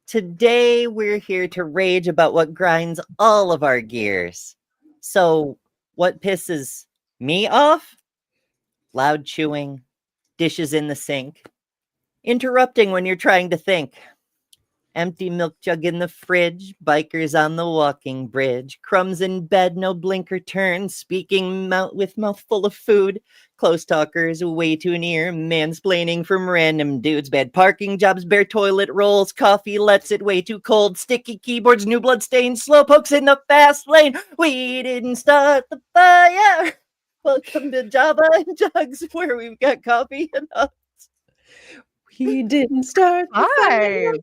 Today, we're here to rage about what grinds all of our gears. So, what pisses me off? Loud chewing, dishes in the sink, interrupting when you're trying to think, empty milk jug in the fridge, bikers on the walking bridge, crumbs in bed, no blinker turn, speaking with mouth full of food, close talkers way too near, mansplaining from random dudes, bad parking jobs, bare toilet rolls, coffee lets it way too cold, sticky keyboards, new blood stains, slow pokes in the fast lane. We didn't start the fire. Welcome to Java and Jugs, where we've got coffee and us. We didn't start the fire.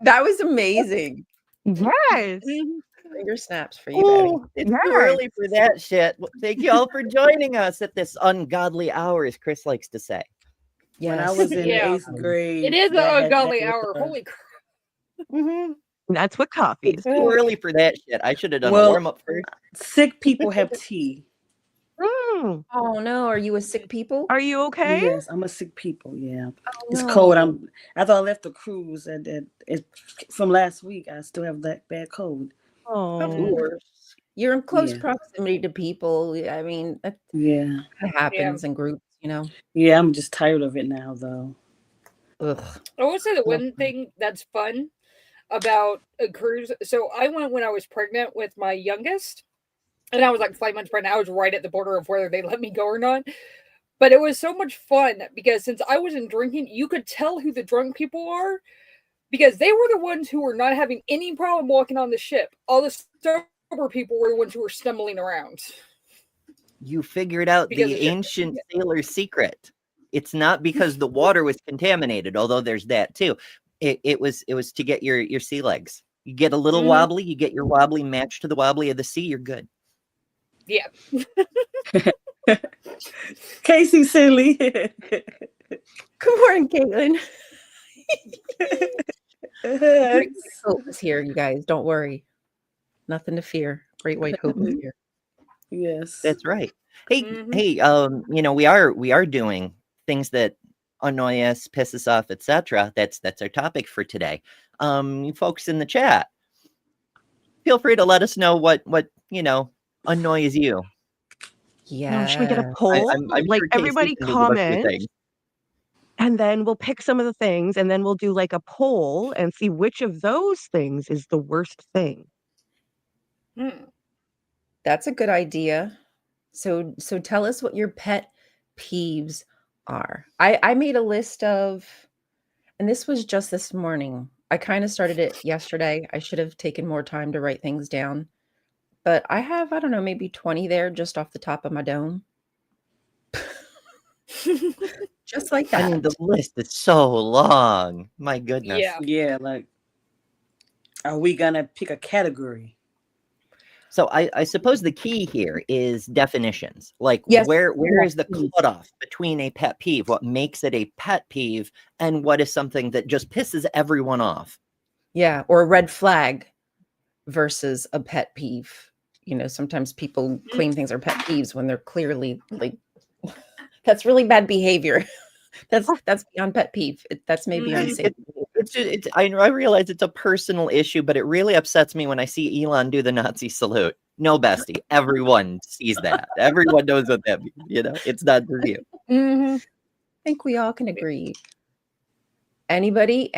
That was amazing. Yes. Finger snaps for you, Betty. It's too early for that shit. Well, thank you all for joining us at this ungodly hour, as Chris likes to say. Yes. When I was in 8th grade. It is an ungodly hour. Holy crap. That's what coffee It's is. too early for that shit. I should have done a warm-up first. Sick people have tea. Oh no, are you a sick people? Are you okay? Yes, I'm a sick people. Yeah, it's no. cold. After I left the cruise, and from last week, I still have that bad cold. Oh, you're in close proximity to people. I mean, it happens in groups, you know. Yeah, I'm just tired of it now, though. Ugh. I will say the one thing that's fun about a cruise. So I went when I was pregnant with my youngest. And I was like 5 months pregnant. I was right at the border of whether they let me go or not. But it was so much fun because since I wasn't drinking, you could tell who the drunk people are because they were the ones who were not having any problem walking on the ship. All the sober people were the ones who were stumbling around. You figured out the ancient sailor's secret. It's not because the water was contaminated, although there's that too. It was to get your sea legs. You get a little wobbly, you get your wobbly matched to the wobbly of the sea, you're good. Yeah. Casey silly. Good morning, Caitlin. Great Hope is here, you guys. Don't worry. Nothing to fear. Great White Hope is here. Yes. That's right. Hey, we are doing things that annoy us, piss us off, etc. That's our topic for today. You folks in the chat, feel free to let us know what annoys you. Yeah. Should we get a poll? I'm like sure everybody comment, and then we'll pick some of the things, and then we'll do like a poll and see which of those things is the worst thing. That's a good idea. So tell us what your pet peeves are. I made a list of, and this was just this morning. I kind of started it yesterday. I should have taken more time to write things down. But I have, I don't know, maybe 20 there just off the top of my dome. Just like that. I mean, the list is so long. My goodness. Yeah, like, are we going to pick a category? So I suppose the key here is definitions. Like, where is the cutoff between a pet peeve? What makes it a pet peeve? And what is something that just pisses everyone off? Yeah, or a red flag versus a pet peeve. You know, sometimes people claim things are pet peeves when they're clearly like, that's really bad behavior. That's beyond pet peeve. That's maybe unsafe. I realize it's a personal issue, but it really upsets me when I see Elon do the Nazi salute. No, bestie. Everyone sees that. Everyone knows what that means. You know, it's not for you. I think we all can agree. Anybody,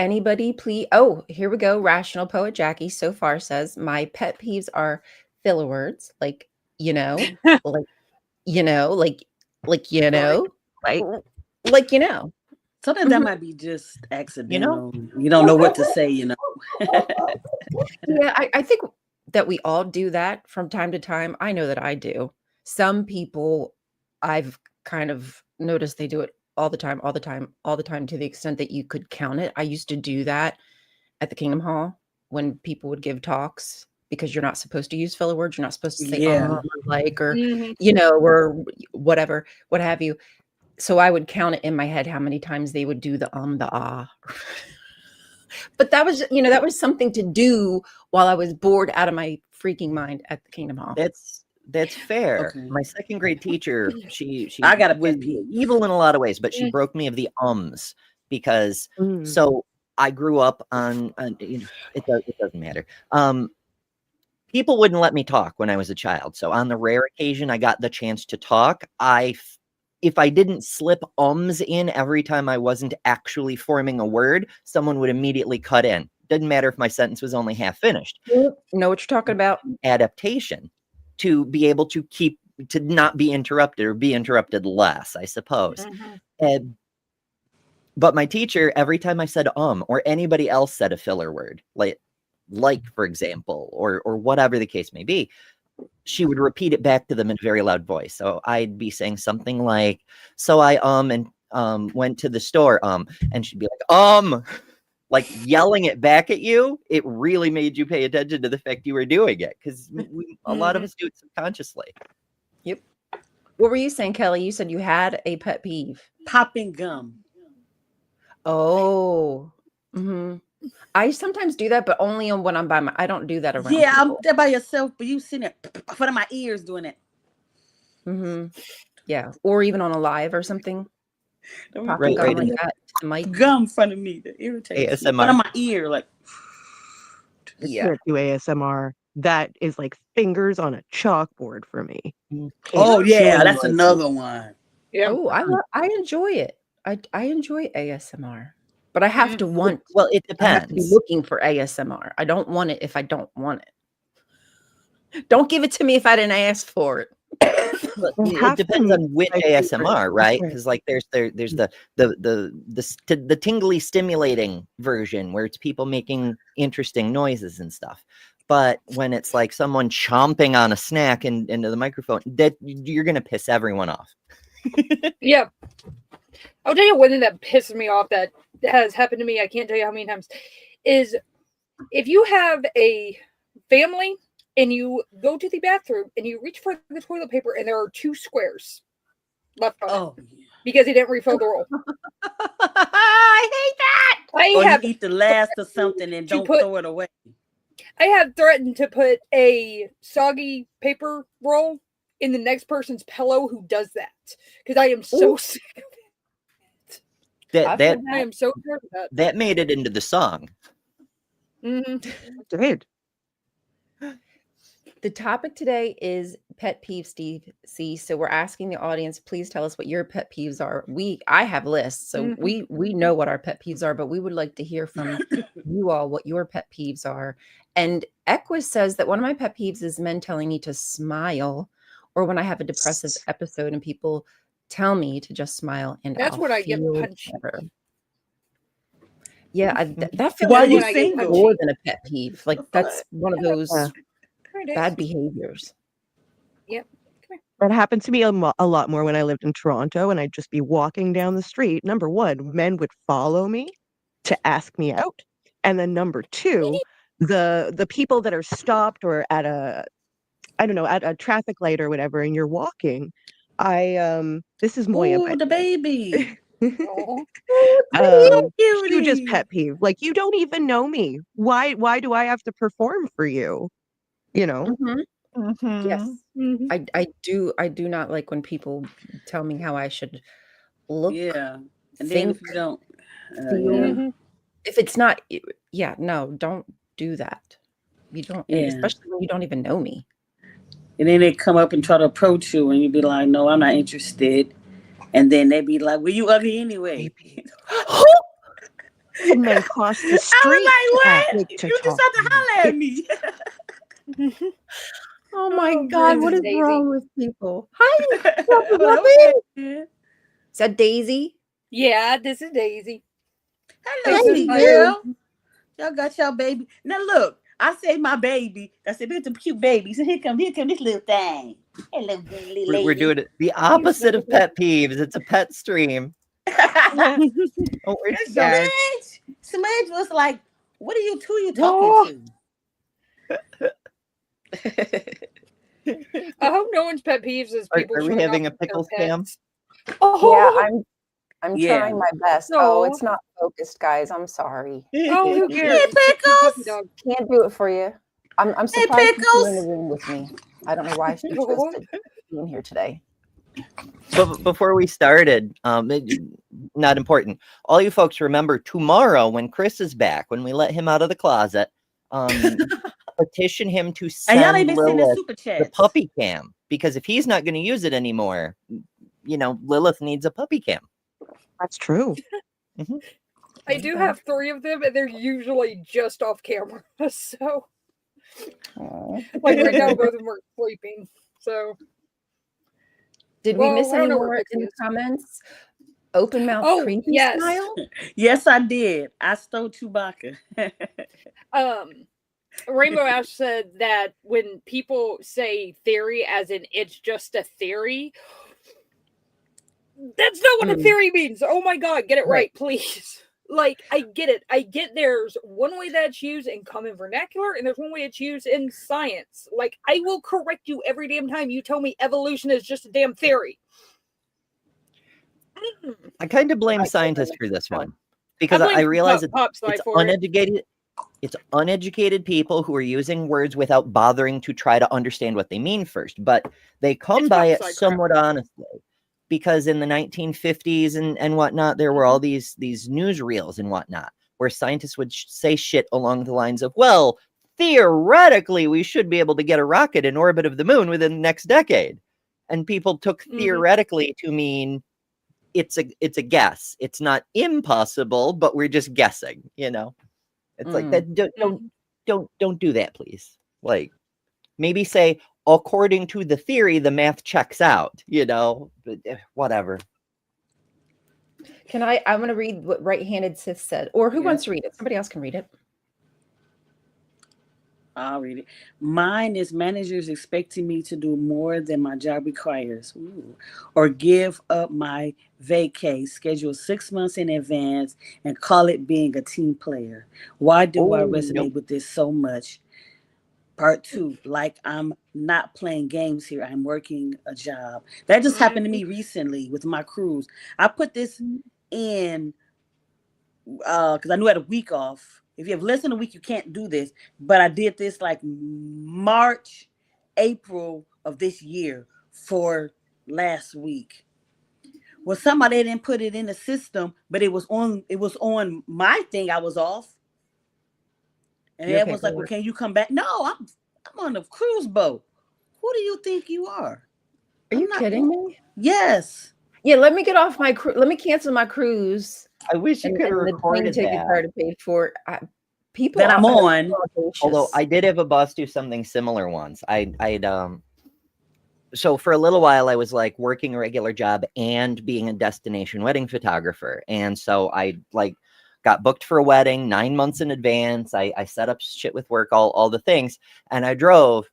please. Oh, here we go. Rational Poet Jackie so far says, my pet peeves are filler words like, you know, like, you know, like, you know, like, you know. Sometimes that might be just You know? accidental. You don't know what to say, Yeah, I think that we all do that from time to time. I know that I do. Some people, I've kind of noticed they do it all the time, all the time, all the time, to the extent that you could count it. I used to do that at the Kingdom Hall when people would give talks, because you're not supposed to use filler words. You're not supposed to say Yeah. or like, or Mhm. or whatever, what have you. So I would count it in my head how many times they would do the the ah. But that was, that was something to do while I was bored out of my freaking mind at the Kingdom Hall. That's fair. Okay. My second grade teacher, she I got a was pet peeve. evil in a lot of ways, but she Mm. broke me of the ums because Mm. so I grew up on it doesn't matter. People wouldn't let me talk when I was a child. So on the rare occasion I got the chance to talk, if I didn't slip ums in every time I wasn't actually forming a word, someone would immediately cut in. Didn't matter if my sentence was only half finished. Know what you're talking about? Adaptation to be able to not be interrupted or be interrupted less, I suppose. Mhm. But my teacher, every time I said or anybody else said a filler word, like for example, or whatever the case may be, she would repeat it back to them in a very loud voice. So I'd be saying something like, so I and went to the store, and she'd be like yelling it back at you. It really made you pay attention to the fact you were doing it, because a lot of us do it subconsciously. Yep. What were you saying, Kelly? You said you had a pet peeve. Popping gum. Oh. Mm-hmm. I sometimes do that, but only when I'm by I don't do that around Yeah, I'm people. there by yourself, but you sitting there in front of my ears doing it. Mm-hmm. Yeah. Or even on a live or something. Popping Right, gum right. like that to the mic. Gum in front of me that irritates me. In front of ASMR. my ear, like. I Yeah. can't do ASMR. That is like fingers on a chalkboard for me. Can't Oh yeah, stand that's it. another one. Yeah. Oh, I enjoy it. I enjoy ASMR, but I have to want. Well, it I have to be depends. looking for ASMR. I don't want it if I don't want it. Don't give it to me if I didn't ask for it. Well, I it have to depends meet on which my favorite ASMR, right? person. Because like there's the tingly stimulating version where it's people making interesting noises and stuff. But when it's like someone chomping on a snack into the microphone, that you're gonna piss everyone off. Yeah. I'll tell you one thing that pisses me off that has happened to me. I can't tell you how many times. Is if you have a family and you go to the bathroom and you reach for the toilet paper and there are 2 squares left on it Oh, because he didn't refill the roll. I hate that. or you eat the last of something and don't throw it away. I have threatened to put a soggy paper roll in the next person's pillow who does that because I am so sick of That I am so tired of that. that made it into the song. Mhm. Did. The topic today is pet peeves, Steve C. So we're asking the audience, please tell us what your pet peeves are. I have lists, so we know what our pet peeves are, but we would like to hear from you all what your pet peeves are. And Equus says that one of my pet peeves is men telling me to smile, or when I have a depressive episode and people tell me to just smile, and That's I'll when I get feel punchy. better. Yeah, that feels Why like you when I get single? more than a pet peeve. Like that's one of those Yeah. bad behaviors. Yep. That happened to me a lot more when I lived in Toronto, and I'd just be walking down the street. Number one, men would follow me to ask me out. And then number two, the people that are stopped or at at a traffic light or whatever, and you're walking. This is Moya, Ooh, but the baby. hugest Cutie. pet peeve. Like, you don't even know me. Why do I have to perform for you? You know? Mhm. Yes. Mhm. I do not like when people tell me how I should look, Yeah. And then think, if you don't, feel. yeah. Mhm. If it's not, no, don't do that. You don't, and Yeah. especially when you don't even know me. And then they come up and try to approach you, and you be like, "No, I'm not interested." And then they be like, "Well, you ugly anyway." And then cross the I street was to ask like, me "What? to You just talk have to to holler at me." Oh my Oh, God, what Princess is Daisy. wrong with people? Hi, I'm like, puppy. okay, man. Is that Daisy? Yeah, this is Daisy. Hello, This is sweet my girl. Y'all got y'all baby. Now look, I say my baby. I said, look at the cute baby. So here come this little thing. Hello, little We're lady. doing it the opposite of pet peeves. It's a pet stream. Oh, where'd And you go? Smudge was like, what are you two Oh. talking I hope no one's pet peeves is people Are we showing off having a their pickle scam? pets. Yeah, Oh, I'm Yeah. trying my best. No. Oh, it's not focused, guys. I'm sorry. Oh, who to? cares? Hey, It's just two puppy Pickles. dogs. Can't do it for you. I'm Hey, surprised she's in the Pickles. room with me. I don't know why she chose to be in here today. But before we started, not important. All you folks remember tomorrow when Chris is back, when we let him out of the closet, petition him to And y'all send ain't been sending Lilith super the chats. puppy cam, because if he's not going to use it anymore, Lilith needs a puppy cam. That's true. I do have 3 of them, and they're usually just off camera. So, like right now, both of them are sleeping. So, Did we well, miss I any don't know where more Pixie in the is. comments? Open mouth Oh, creepy yes. style? Yes, I did. I stole Chewbacca. Rainbow Ash said that when people say theory as in it's just a theory, that's not what a theory means. Oh my god, get it right, please. Like, I get it. I get there's one way that's used in common vernacular, and there's one way it's used in science. Like, I will correct you every damn time you tell me evolution is just a damn theory. I kind of blame scientists for this one, because blame I realize Pop Sci it's for it. uneducated. It's uneducated people who are using words without bothering to try to understand what they mean first, but they come It's by Pop it Sci crap. somewhat honestly. Because in the 1950s and whatnot, there were all these newsreels and whatnot where scientists would say shit along the lines of, well, theoretically, we should be able to get a rocket in orbit of the moon within the next decade. And people took theoretically to mean it's a guess. It's not impossible, but we're just guessing, It's like that. Don't do that, please. Like, maybe say, according to the theory, the math checks out, but whatever. I'm going to read what Right-Handed Sith said. Or who wants to read it? Somebody else can read it. I'll read it. Mine is managers expecting me to do more than my job requires. Ooh. Or give up my vacay schedule 6 months in advance and call it being a team player. Why do I resonate with this so much? Part 2, like I'm not playing games here. I'm working a job. That just happened to me recently with my cruise. I put this in because I knew I had a week off. If you have less than a week, you can't do this. But I did this like March, April of this year for last week. Well, somebody didn't put it in the system, but it was on my thing. I was off. And it was like, well, can you come back? No, I'm on a cruise boat. Who do you think you are? Are you kidding me? Yes. Yeah, let me get off my cruise. Let me cancel my cruise. I wish you could have recorded the plane tickets already paid for. People that I'm on. Although I did have a boss do something similar once. So for a little while I was like working a regular job and being a destination wedding photographer. And so I got booked for a wedding 9 months in advance. I set up shit with work, all the things. And I drove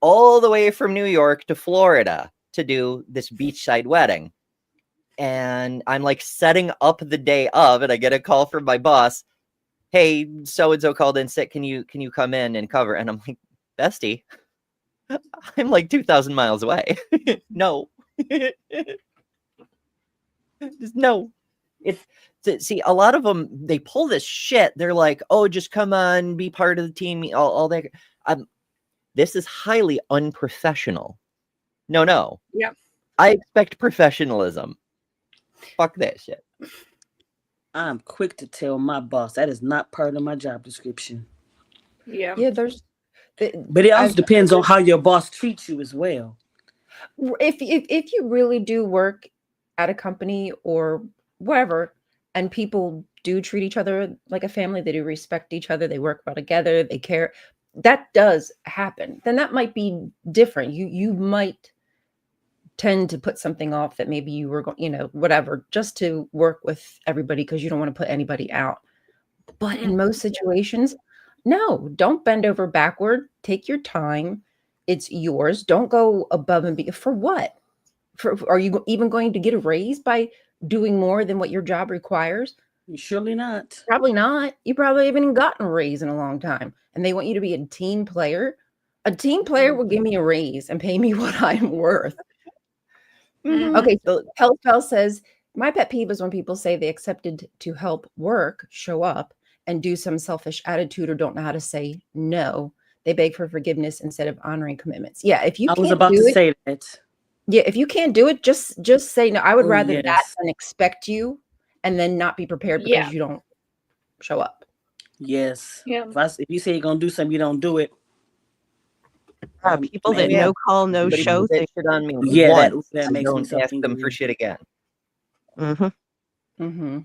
all the way from New York to Florida to do this beachside wedding. And I'm like setting up the day of, and I get a call from my boss. Hey, so-and-so called in sick. Can you come in and cover? And I'm like, bestie, I'm like 2,000 miles away. No. Just no. See, a lot of them, they pull this shit. They're like, oh, just come on, be part of the team, all that. This is highly unprofessional. No. Yeah. I expect professionalism. Fuck that shit. I'm quick to tell my boss that is not part of my job description. Yeah. But it also depends on how your boss treats you as well. If you really do work at a company or whatever, and people do treat each other like a family, they do respect each other, they work well together, they care, that does happen, then that might be different. You might tend to put something off that maybe you were going, whatever, just to work with everybody because you don't want to put anybody out. But in most situations, no, don't bend over backward. Take your time. It's yours. Don't go above and beyond. For what? Are you even going to get a raise by doing more than what your job requires? Surely not. Probably not. You probably haven't even gotten a raise in a long time. And they want you to be a team player. A team player will give me a raise and pay me what I'm worth. Okay, so Hellspell says, my pet peeve is when people say they accepted to help work, show up, and do some selfish attitude or don't know how to say no. They beg for forgiveness instead of honoring commitments. Yeah, if you I was can't about do to it, say that. yeah, if you can't do it, just say no. I would Oh, rather that yes. than expect you and then not be prepared Yeah. because you don't show up. Yes. Yeah. If you say you're gonna do something, you don't do it. People that Yeah. no call, no Somebody show put that think. shit on me Yeah, once, that and makes me don't so ask them for angry. shit again. Mm-hmm.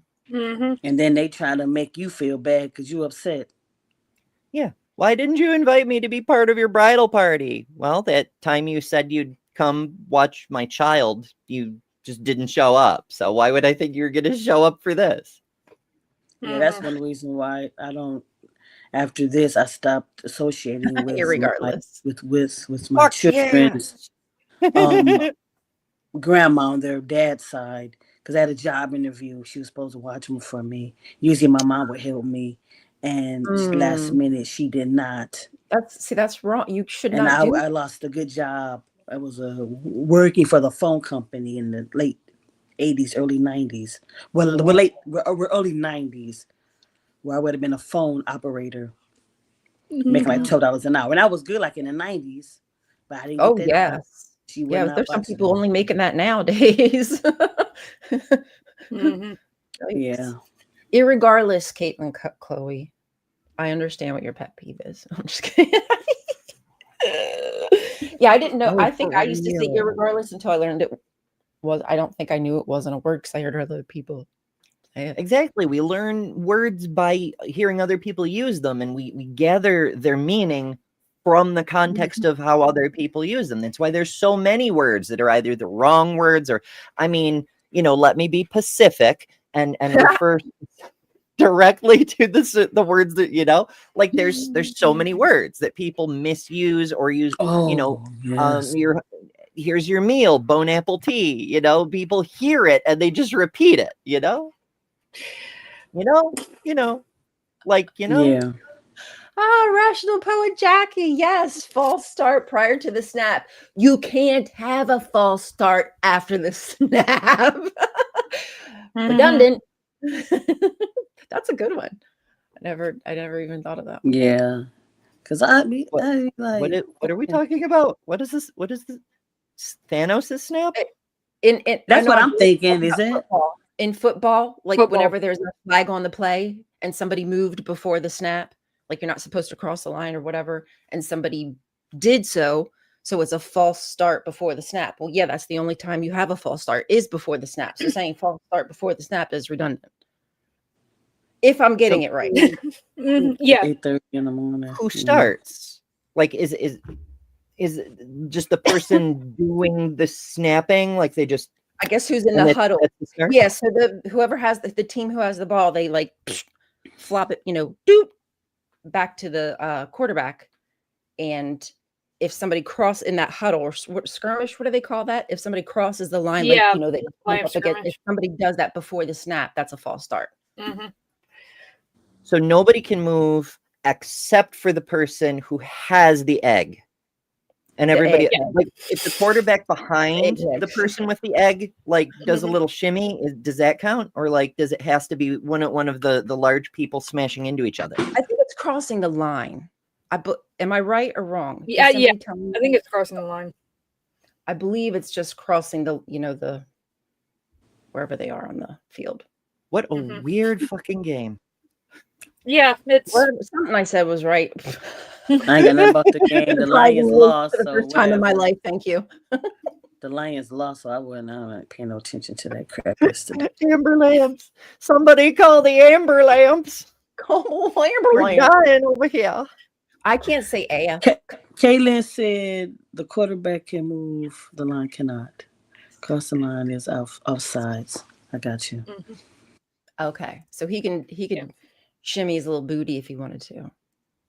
And then they try to make you feel bad because you upset. Yeah. Why didn't you invite me to be part of your bridal party? Well, that time you said you'd come watch my child, you just didn't show up. So why would I think you're going to show up for this? Yeah, that's one reason why I don't. After this, I stopped associating with Irregardless. with my children's grandma on their dad's side, because I had a job interview. She was supposed to watch them for me. Usually, my mom would help me, and last minute she did not. That's wrong. You should And not do. I lost a good job. I was working for the phone company in the late 80s, early 90s. Well, early 90s, where I would have been a phone operator, making like $12 an hour, and I was good, like in the 90s, but I didn't get that job. Yes. She would Yeah, not there's some watch people me. only making that nowadays. Yeah. Irregardless, Caitlin, Chloe, I understand what your pet peeve is. I'm just kidding. Yeah, I didn't know. I think I used to say irregardless until I learned it was. I don't think I knew it wasn't a word because I heard other people say it. Exactly. We learn words by hearing other people use them, and we gather their meaning from the context of how other people use them. That's why there's so many words that are either the wrong words or, I mean, let me be Pacific and refer directly to the words that, like there's so many words that people misuse or use. Yes. Here's your meal, bone apple tea. People hear it and they just repeat it. Yeah. Rational poet Jackie. Yes, false start prior to the snap. You can't have a false start after the snap. Redundant. That's a good one. I never even thought of that one. Yeah. Because I like, what are we talking about? What is this? What is this? Thanos' snap? That's what I'm thinking, is it? In football, like whenever there's a flag on the play and somebody moved before the snap, like you're not supposed to cross the line or whatever, and somebody did so it's a false start before the snap. Well, yeah, that's the only time you have a false start is before the snap. So saying false start before the snap is redundant. If I'm getting it right. Yeah. 8:30 in the morning. Who starts? Like is just the person doing the snapping? Like they just, I guess who's in the huddle. Yeah, so whoever has the team who has the ball, they like flop it, doop back to the quarterback. And if somebody cross in that huddle or skirmish, what do they call that? If somebody crosses the line, Yeah, if somebody does that before the snap, that's a false start. So nobody can move except for the person who has the egg. And everybody, like, if the quarterback behind the person with the egg, like, does a little shimmy, does that count? Or, like, does it has to be one of the large people smashing into each other? I think it's crossing the line. Am I right or wrong? Yeah. I think it's crossing the line. I believe it's just crossing the wherever they are on the field. What a weird fucking game. Yeah, it's something I said was right. I ain't got nothing about the game. The Lions lost. For the first time in my life. Thank you. The Lions lost, so I'm not paying no attention to that crap yesterday. Amber lamps. Somebody call the amber lamps. Call amber We're dying over here. I can't say AF. Kaylin said the quarterback can move, the line cannot. Cross the line is offsides. I got you. Mhm. Okay, so he could Yeah. shimmy his little booty if he wanted to.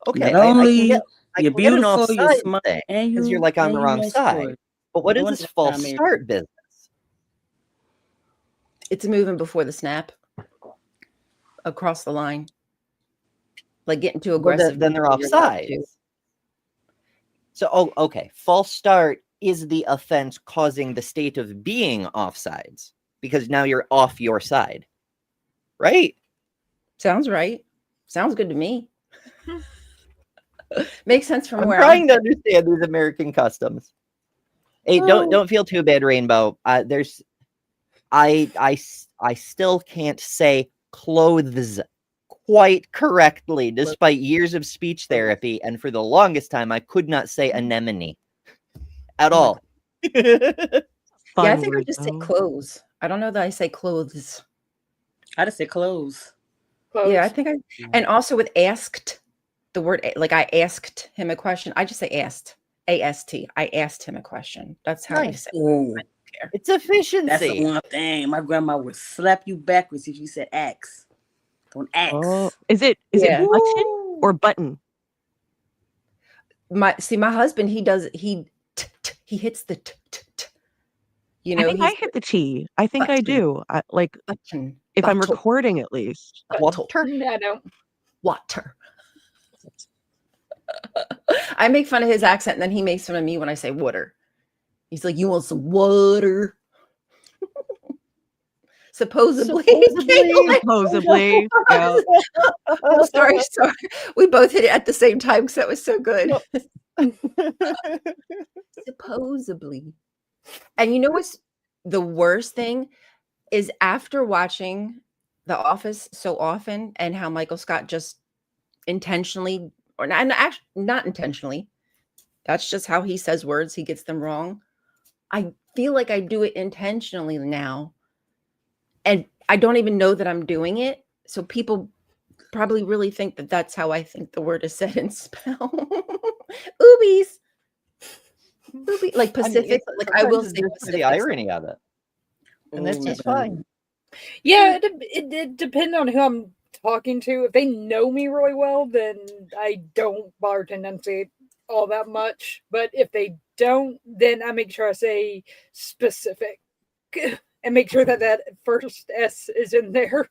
Okay, Not I only you're can get an beautiful, you're offside smart, thing and because you're like on the you wrong know side. sport. But what No is wonder this I'm false not married. start business? It's moving before the snap across the line, like getting too Well, aggressive. then they're before you're allowed to. offsides. So, okay. False start is the offense causing the state of being offsides because now you're off your side, right? Sounds right. Sounds good to me. Makes sense from I'm where trying to understand these American customs. Hey, don't feel too bad, Rainbow. I still can't say clothes quite correctly, despite years of speech therapy, and for the longest time, I could not say anemone at Oh my all. Fun Yeah, I think I word, just say though. clothes. I don't know that I say clothes. I just said clothes. Yeah, I Close. think and also with asked, the word like I asked him a question. I just say asked. A-S-T. I asked him a question. That's how I Nice. say Oh, It's that's the efficiency. one thing. My grandma would slap you backwards if you said axe. Don't axe. Oh, is it Yeah. button or button? My husband, he does he hits the you I know, think I he's hit the T. I think I button, do. Like button, if I'm bottle, recording, at least. bottle, I know. water. I make fun of his accent, and then he makes fun of me when I say water. He's like, "You want some water?" Supposedly. Supposedly, yeah. Oh, sorry. We both hit it at the same time because that was so good. Supposedly. And you know what's the worst thing is after watching The Office so often and how Michael Scott just intentionally or not, actually not intentionally. That's just how he says words. He gets them wrong. I feel like I do it intentionally now. And I don't even know that I'm doing it. So people probably really think that that's how I think the word is said and spelled. Oobies. Oobies. Like Pacific. Like I will Sometimes it's say just for the Pacific. irony of it, and that's Oh, just man. fine. Yeah, it depends on who I'm talking to. If they know me really well, then I don't bother to enunciate all that much. But if they don't, then I make sure I say specific and make sure that that first S is in there.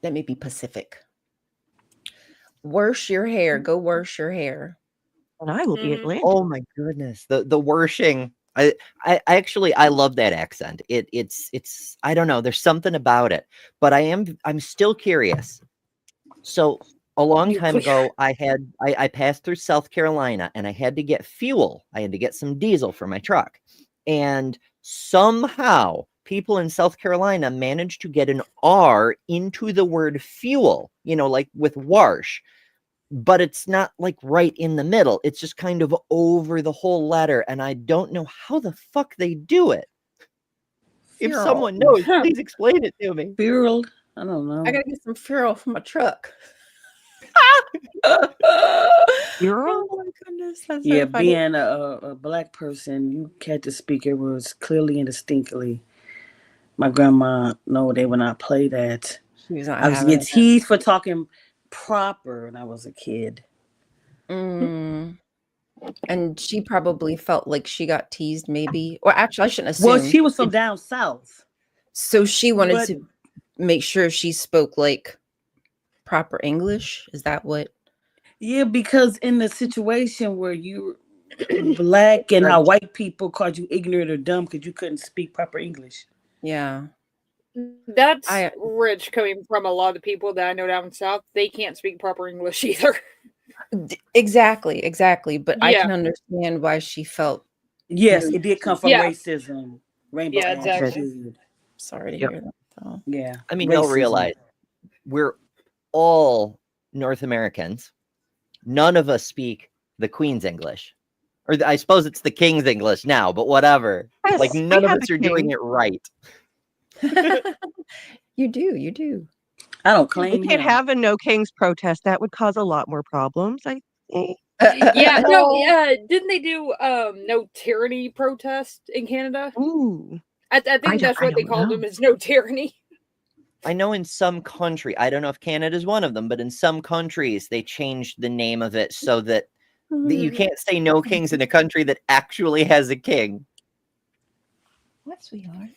Let me be Pacific. Wash your hair. Go wash your hair. And I will be Mhm. Atlantic. Oh my goodness, the worshing. I actually I love that accent. It's I don't know. There's something about it, but I'm still curious. So a long time ago, I passed through South Carolina and I had to get fuel. I had to get some diesel for my truck, and somehow people in South Carolina managed to get an R into the word fuel. You know, like with wash. But it's not like right in the middle. It's just kind of over the whole letter. And I don't know how the fuck they do it. If Fuel. someone knows, Huh. please explain it to me. Furled? I don't know. I gotta get some fuel for my truck. Euro? Oh my goodness, that's Yeah, so funny. being a black person, you had to speak your words clearly and distinctly. My grandma, no, they would not play that. She was not I was having getting teased for talking proper when I was a kid. it. And she probably felt like she got teased, maybe. Or actually, I shouldn't Well, assume. she was from down south. So she wanted But to make sure she spoke like proper English. Is that what? yeah, because in the situation where you black and how white people called you ignorant or dumb because you couldn't speak proper English. Yeah. That's I rich coming from a lot of the people that I know down south. They can't speak proper English either. exactly. But I Yeah. can understand why she felt. Yes, it did come from Yeah. racism, rainbow Yeah, exactly. attitude. Sorry to Yep. hear that, though. Yeah, I mean, you'll realize we're all North Americans. None of us speak the Queen's English. Or I suppose it's the King's English now, but whatever. Yes, Like we none of have us a are doing king. it right. You do. I don't We claim can't him. have a no kings protest. That would cause a lot more problems, I think. Yeah, no, didn't they do no tyranny protest in Canada? Ooh. I think that's what they called them, is no tyranny. I know in some country, I don't know if Canada's one of them, but in some countries they changed the name of it so that you can't say no kings in a country that actually has a king. What, sweetheart?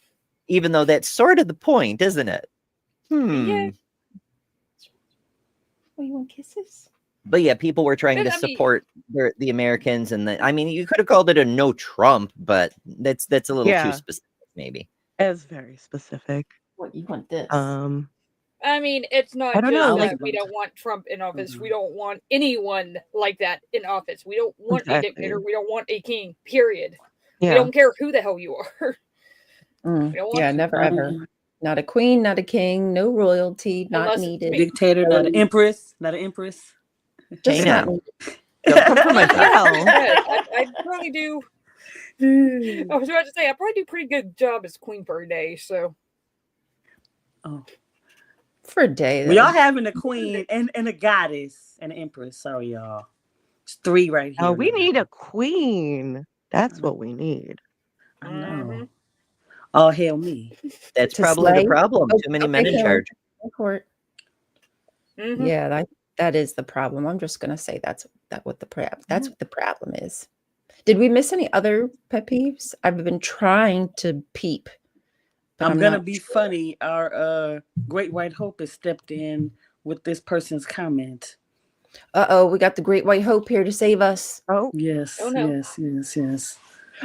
Even though that's sort of the point, isn't it? Yeah. Oh, you want kisses? But yeah, people were trying But, to I mean- support the Americans, and I mean, you could have called it a no Trump, but that's a little too specific, maybe. It's very specific. What, you want this? I mean, it's not I don't just know, that like- we don't want Trump in office. We don't want anyone like that in office. We don't want a dictator. We don't want a king, period. We Yeah. don't care who the hell you are. Yeah, never ever. Not a queen, not a king, no royalty, not Unless- needed. Dictator, not an empress, not an empress. Just Hey, not now. needed. Don't come for my Well, I probably do. I was about to say, I probably do a pretty good job as queen for a day, so. Oh, For a day. we though. all having a queen and a goddess and an empress. Sorry, y'all. It's 3 right here. oh, we now. need a queen. That's what we need. I know. Mhm. All hail me. That's To probably slay? the problem. Oh, Too many okay, men in Karen. charge. Court. Mhm. Yeah, that is the problem. I'm just gonna say that's what the problem is. Did we miss any other pet peeves? I've been trying to peep. But I'm gonna not be sure. funny. Our great white hope has stepped in with this person's comment. Uh-oh, we got the Great White Hope here to save us. Oh, Yes, Oh, no. yes.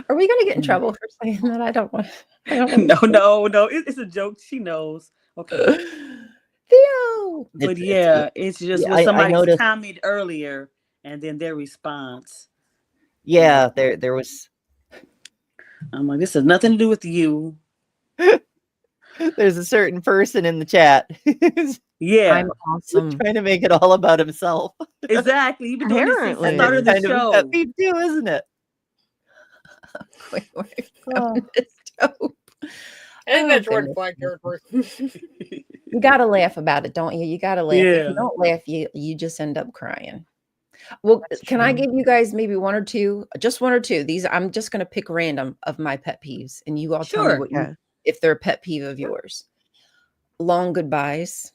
Are we gonna get in trouble for saying that? I don't want No. It's a joke. She knows. Okay. Theo. But It's- yeah, it's just yeah, what I somebody noticed- commented earlier and then their response. Yeah, there was. I'm like, this has nothing to do with you. There's a certain person in the chat who's Yeah, I'm awesome. trying to make it all about himself. exactly. You've been doing this since the Apparently. start of the Kind of a show. pet peeve too, isn't it? It's dope. I think Oh, that's red goodness. flag territory. You gotta laugh about it, don't you? You gotta laugh. If Yeah. you don't laugh, you just end up crying. Well, That's can I true. give you guys maybe one or two? Just one or two. These I'm just gonna pick random of my pet peeves, and you all tell me Sure. what yeah. if they're a pet peeve of yours. Long goodbyes.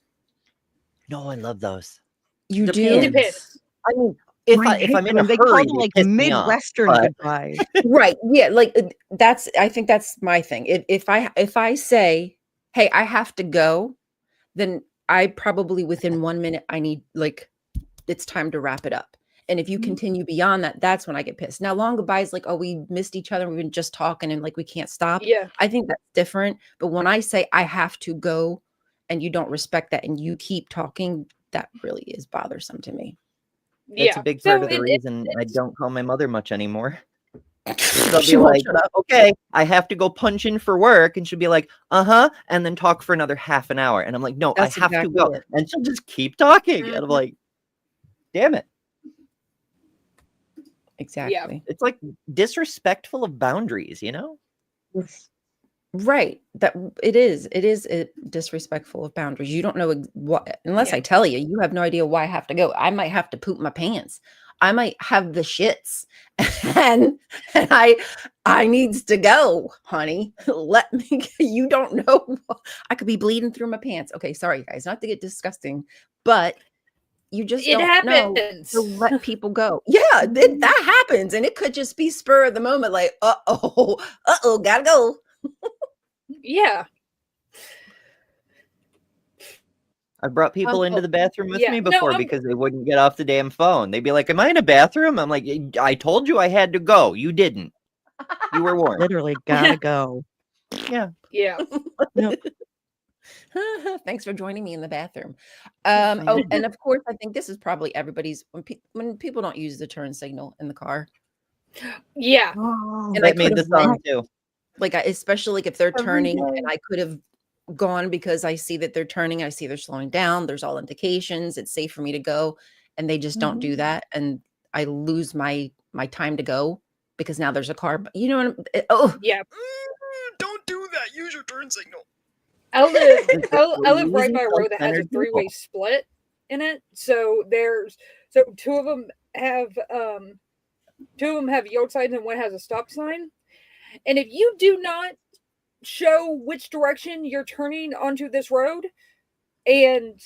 No, I love those. You Depends. do Depends. I mean, if I hate I'm in a them. They hurry, call them they like piss me off, Midwestern but- goodbyes. right. Yeah, like I think that's my thing. If I say, hey, I have to go, then I probably within 1 minute I need it's time to wrap it up. And if you continue beyond that, that's when I get pissed. Now, long goodbyes, like, oh, we missed each other, we've been just talking and like we can't stop. Yeah. I think that's different. But when I say I have to go and you don't respect that and you keep talking, that really is bothersome to me. That's Yeah. a big So part of the it- reason I don't call my mother much anymore. They'll She be won't like, shut up. okay, I have to go punch in for work. And she'll be like, uh-huh. And then talk for another half an hour. And I'm like, no, That's I have exactly to go. it. And she'll just keep talking. And I'm Mhm. like, damn it. Exactly. It's like disrespectful of boundaries, you know? Right. That it is disrespectful of boundaries. You don't know what, unless Yeah. I tell you, you have no idea why I have to go. I might have to poop my pants. I might have the shits and I needs to go, honey. Let me, you don't know. I could be bleeding through my pants. Okay. Sorry guys, not to get disgusting, but you just It don't know happens. to let people go. Yeah, that happens. And it could just be spur of the moment. Like, uh-oh, gotta go. Yeah. I brought people into oh, the bathroom with yeah, me no, before because they wouldn't get off the damn phone. They'd be like, am I in a bathroom? I'm like, I told you I had to go. You didn't. You were warned. Literally gotta go. Yeah. Yeah. Yep. Thanks for joining me in the bathroom. Yes, I Oh, know. and of course, I think this is probably everybody's when people don't use the turn signal in the car. Yeah. And That made the could've went- song too. especially like if they're Every turning, day. and I could have gone because I see that they're turning, I see they're slowing down. There's all indications it's safe for me to go, and they just don't do that, and I lose my time to go because now there's a car. You know what? Yeah. Don't do that. Use your turn signal. I live right Losing by a road that has a self-centered three-way people. split in it. So two of them have yield signs and one has a stop sign. And if you do not show which direction you're turning onto this road, and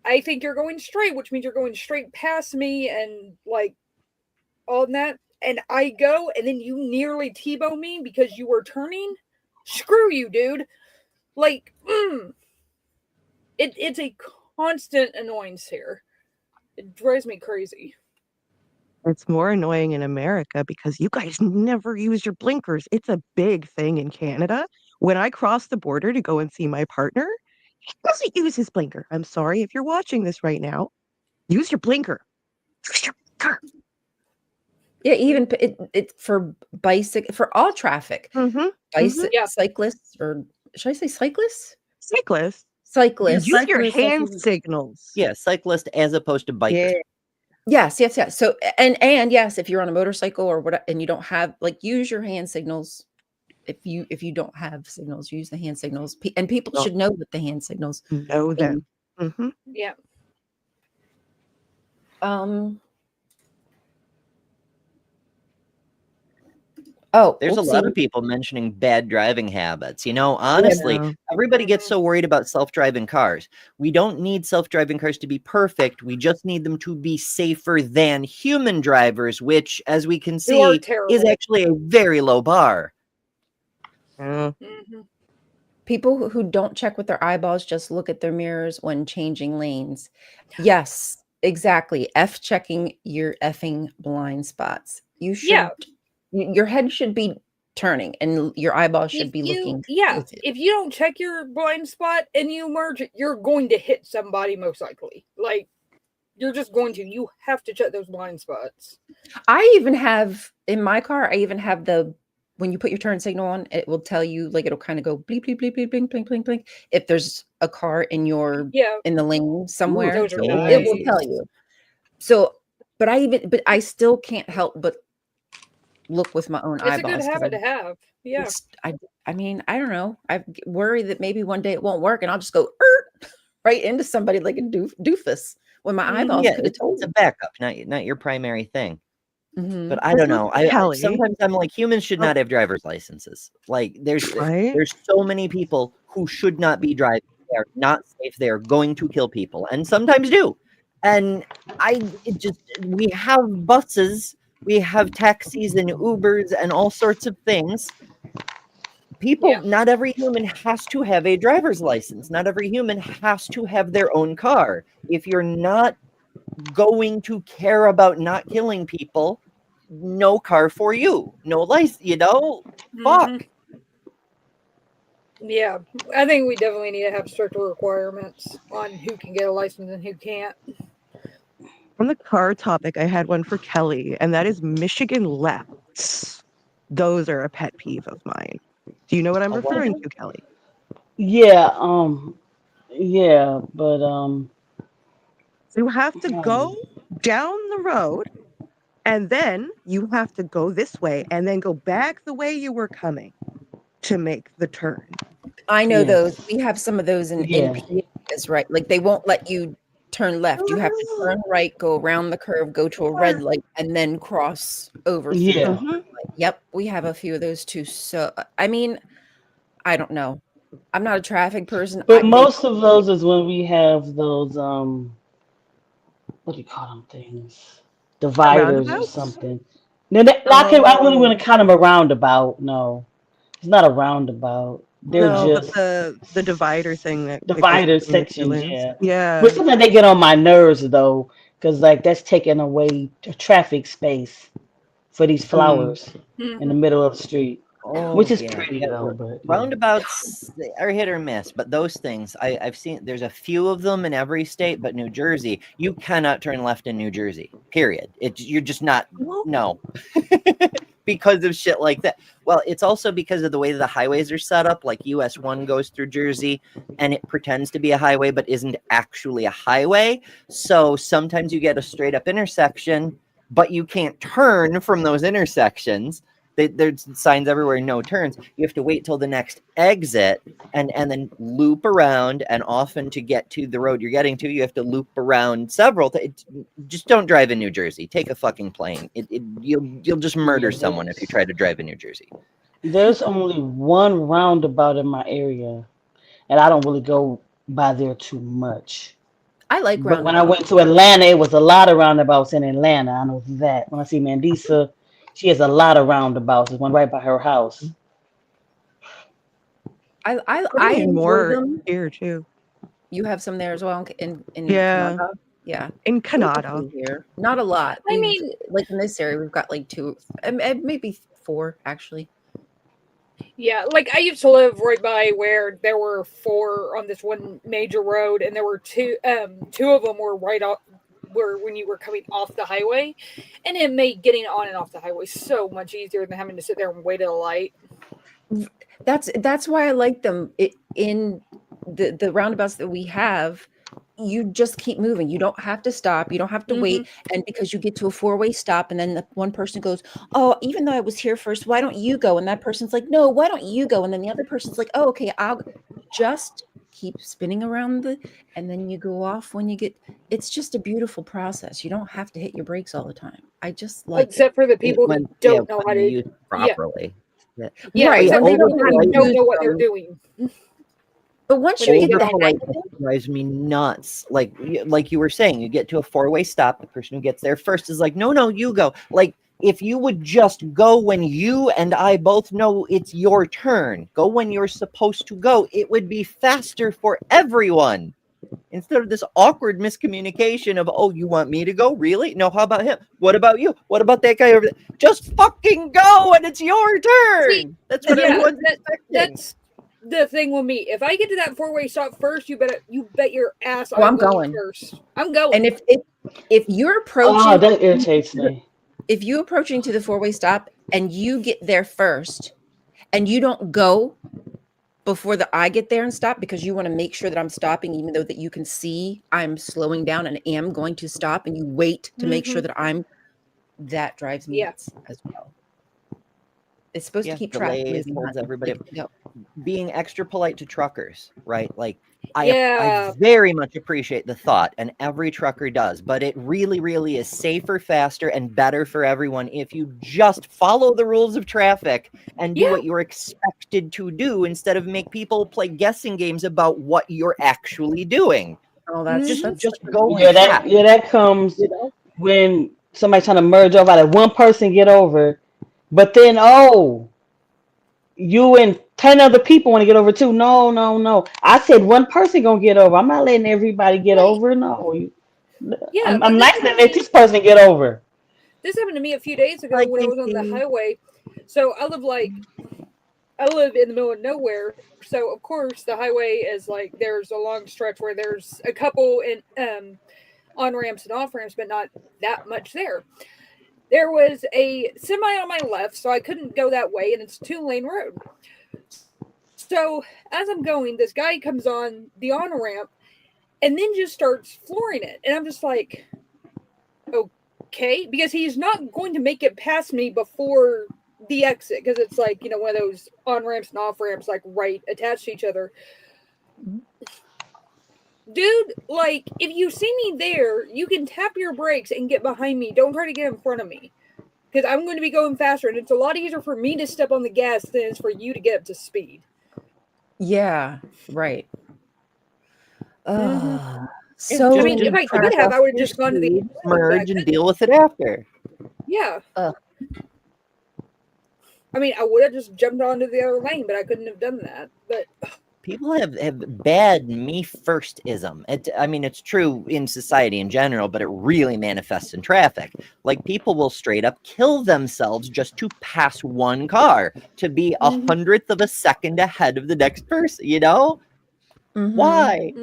I think you're going straight, which means you're going straight past me and like all that, and I go and then you nearly T-bone me because you were turning, screw you, dude. Like, it's a constant annoyance here. It drives me crazy. It's more annoying in America because you guys never use your blinkers. It's a big thing in Canada. When I cross the border to go and see my partner, he doesn't use his blinker. I'm sorry if you're watching this right now. Use your blinker. Use your blinker. Yeah, even it for bicycle for all traffic. Yeah. Cyclists, or should I say cyclists? Cyclists. Cyclists. Use your Cyclists, I hand think- signals. Yeah, cyclist as opposed to biker. Yeah. Yes. So and yes, if you're on a motorcycle or what, and you don't have, like, use your hand signals. If you don't have signals, use the hand signals. And people Well, should know what the hand signals. Know them. Mhm. Yeah. Oh, There's a oopsie. lot of people mentioning bad driving habits. You know, honestly, Yeah. everybody gets so worried about self-driving cars. We don't need self-driving cars to be perfect. We just need them to be safer than human drivers, which, as we can Who are see, is terrible. actually a very low bar. Yeah. People who don't check with their eyeballs just look at their mirrors when changing lanes. Yes, exactly. Checking your effing blind spots. You should. Yeah. Your head should be turning and your eyeballs should be looking. with it. If you don't check your blind spot and you merge, you're going to hit somebody most likely. Like, you're just going to. You have to check those blind spots. I even have in my car. I even have when you put your turn signal on, it will tell you, like, it'll kind of go bleep bleep bleep bleep blink blink blink blink if there's a car in the lane somewhere. Those are It will nice. tell you. So, but I still can't help but look with my own It's a eyeballs. good 'cause habit to have. Yeah. I mean, I don't know. I worry that maybe one day it won't work and I'll just go right into somebody like a doofus when my eyeballs Yeah, could have told it's a me. backup, not your primary thing. Mhm. But I don't know. Kelly. Sometimes I'm like, humans should not have driver's licenses. Like, there's Right? so many people who should not be driving. They are not safe. They are going to kill people, and sometimes do. And we have buses, we have taxis and Ubers and all sorts of things. Yeah. Not every human has to have a driver's license. Not every human has to have their own car. If you're not going to care about not killing people, no car for you. No license, fuck. Mhm. Yeah. I think we definitely need to have stricter requirements on who can get a license and who can't. On the car topic, I had one for Kelly, and that is Michigan lefts. Those are a pet peeve of mine. Do you know what I'm A what? referring to, Kelly? Yeah, but You have to go down the road, and then you have to go this way, and then go back the way you were coming to make the turn. I know Yes. those. We have some of those in Yeah. PAs, right? Like, they won't let you turn left. You have to turn right, go around the curve, go to a red light, and then cross over. through Yeah. the light. Yep, we have a few of those too. So, I mean, I don't know. I'm not a traffic person. But most of those is when we have those what do you call them things? Dividers or Roundabouts? something. No, I wouldn't want to count them a roundabout. No, it's not a roundabout. They're No, just but the divider thing that goes divider between the two sections. lanes. Yeah. Yeah. But sometimes they get on my nerves though, because like that's taking away the traffic space for these flowers in the middle of the street, which is pretty though. But Roundabouts are hit or miss, but those things I've seen. There's a few of them in every state, but New Jersey, you cannot turn left in New Jersey. Period. You're just not. No. Because of shit like that. Well, it's also because of the way the highways are set up. Like US 1 goes through Jersey and it pretends to be a highway but isn't actually a highway. So sometimes you get a straight up intersection, but you can't turn from those intersections. There's signs everywhere, no turns. You have to wait till the next exit and then loop around. And often to get to the road you're getting to, you have to loop around several. Just don't drive in New Jersey. Take a fucking plane. You'll just murder someone if you try to drive in New Jersey. There's only one roundabout in my area, and I don't really go by there too much. I like But when I roundabouts. went to Atlanta, it was a lot of roundabouts in Atlanta. I know that. When I see Mandisa, she has a lot of roundabouts. There's one right by her house. I enjoy more them. here too. You have some there as well in Yeah. Canada? Yeah. In We have a Canada. few here. Not a lot. I We've, mean, like in this area, we've got like 2, maybe 4 actually. yeah, like I used to live right by where there were 4 on this one major road, and there were two of them were right off where when you were coming off the highway, and it made getting on and off the highway so much easier than having to sit there and wait at a light. That's why I like them. In the roundabouts that we have, you just keep moving. You don't have to stop. You don't have to wait. And because you get to a 4-way stop, and then the one person goes, "Oh, even though I was here first, why don't you go?" And that person's like, "No, why don't you go?" And then the other person's like, "Oh, okay, I'll just keep spinning around and then you go off when you get. It's just a beautiful process. You don't have to hit your brakes all the time. I just like it. Except for the people who don't know how when to you use it properly. Yeah, Right, except when they for the don't people know who how to don't use know what they're them. doing. But once When you they get the get hang Overpolite of it, drives me nuts. Like you were saying, you get to a 4-way stop. The person who gets there first is like, no, you go. Like, if you would just go when you and I both know it's your turn, go when you're supposed to go, it would be faster for everyone. Instead of this awkward miscommunication of, oh, you want me to go? Really? No, how about him? What about you? What about that guy over there? Just fucking go and it's your turn. See, That's what yeah, everyone's expecting. that's the thing with me. If I get to that 4-way stop first, you bet your ass Oh, I'm I'm going going. first. I'm going. And if you're Oh, approaching, that irritates me. if you approaching to the 4-way stop and you get there first, and you don't go before I get there and stop because you want to make sure that I'm stopping, even though that you can see I'm slowing down and am going to stop, and you wait to make sure that that drives me Yeah. nuts as well. It's supposed to keep traffic delays, moving. holds Not everybody up. go. Being extra polite to truckers, right? Like, Yeah. I very much appreciate the thought, and every trucker does, but it really, really is safer, faster, and better for everyone if you just follow the rules of traffic and do Yeah. what you're expected to do instead of make people play guessing games about what you're actually doing. Oh, that's Just go Yeah, fast. that comes You know? when somebody's trying to merge over. Like one person get over, but then you and 10 other people want to get over too. No. I said one person gonna get over. I'm not letting everybody get Right. over. No, Yeah, I'm like not gonna let this person get over. this happened to me a few days ago Like when I was on the highway. So I live in the middle of nowhere. So of course the highway is like there's a long stretch where there's a couple in on ramps and off ramps, but not that much there. There was a semi on my left, so I couldn't go that way, and it's a 2-lane road. So as I'm going, this guy comes on the on ramp and then just starts flooring it. And I'm just like, okay, because he's not going to make it past me before the exit, because it's like, one of those on ramps and off ramps, like right attached to each other. Dude, like, if you see me there, you can tap your brakes and get behind me. Don't try to get in front of me, because I'm going to be going faster, and it's a lot easier for me to step on the gas than it's for you to get up to speed. Yeah, right. So I mean, if I could have, I would have just gone to the merge and deal with it after. Yeah. I mean, I would have just jumped onto the other lane, but I couldn't have done that. But people have bad me first-ism. It's true in society in general, but it really manifests in traffic. Like, people will straight up kill themselves just to pass one car, to be 100th of a second ahead of the next person, Why?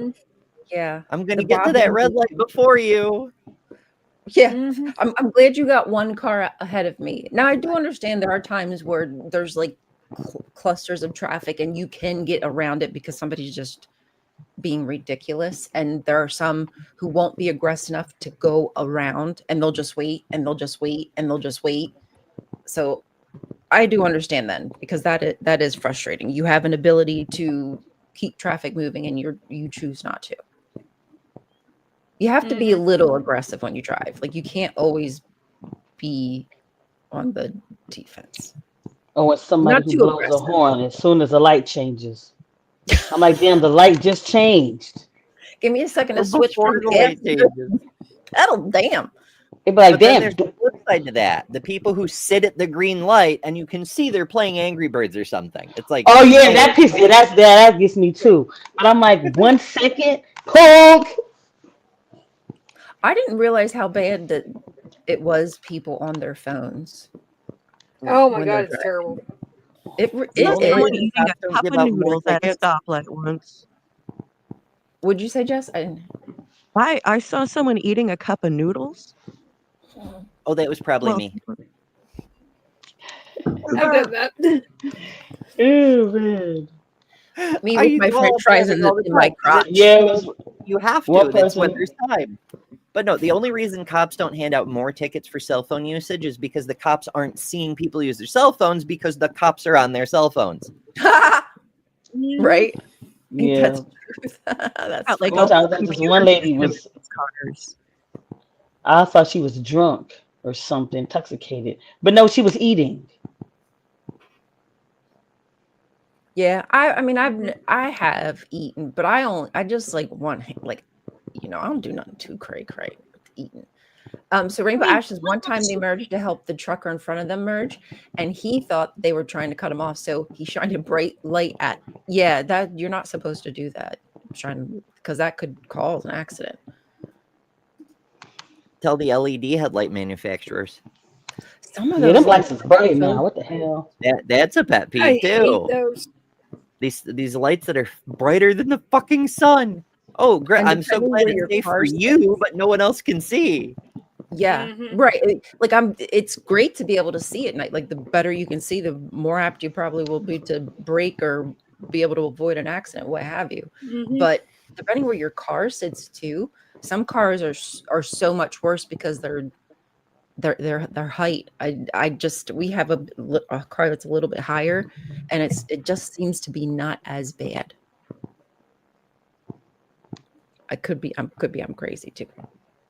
Yeah. I'm going to get to that red light before you. Yeah. I'm glad you got one car ahead of me. Now, I do understand there are times where there's like clusters of traffic and you can get around it because somebody's just being ridiculous. And there are some who won't be aggressive enough to go around, and they'll just wait and they'll just wait and they'll just wait. So I do understand then, because that is frustrating. You have an ability to keep traffic moving and you choose not to. You have to be a little aggressive when you drive. Like, you can't always be on the defense. Or it's somebody Not who too blows a aggressive. horn as soon as the light changes. I'm like, damn, the light just changed. Give me a second Or to switch before from the gas light to changes. pedal. Damn. It'd be like, But then damn. there's the flip side to that. The people who sit at the green light and you can see they're playing Angry Birds or something. It's like, Oh yeah, that piece, that gets me too. But I'm like, 1 second, honk. I didn't realize how bad that it was people on their phones. Oh my when god, they're it's driving. terrible. It the Saw only is. someone reason eating cops a don't cup give of out more noodles at a tickets. stoplight once. Would you say, Jess? I didn't. I saw someone eating a cup of noodles. Oh, that was probably Well, me. I've done that. Ew, man. Me I with eat my them all French up fries having in, all the in my time, 'cause crotch. Yeah, it was you have one to. That's when person. there's time. But no, the only reason cops don't hand out more tickets for cell phone usage is because the cops aren't seeing people use their cell phones because the cops are on their cell phones. Right? Ain't Yeah. that the truth? That's got, like, One a time, whole I thought this computer one lady system in was. these cars. I thought she was drunk or something, intoxicated. But no, she was eating. Yeah, I mean I have eaten, but I just like like, I don't do nothing too cray with eating. So Rainbow Ashes, one time they merged to help the trucker in front of them merge, and he thought they were trying to cut him off, so he shined a bright light at. Yeah, that you're not supposed to do that. Because that could cause an accident. Tell the LED headlight manufacturers. Some of Yeah, those them lights lights is are bright so now. What the hell? That's a pet I peeve hate too. those. These lights that are brighter than the fucking sun. Oh, great! and I'm so depending glad where it's your safe for car you, but no one else can see. Yeah, right. Like it's great to be able to see at night. Like, the better you can see, the more apt you probably will be to brake or be able to avoid an accident, what have you. But depending where your car sits too, some cars are so much worse because their height. I just we have a car that's a little bit higher, and it just seems to be not as bad. I'm crazy too.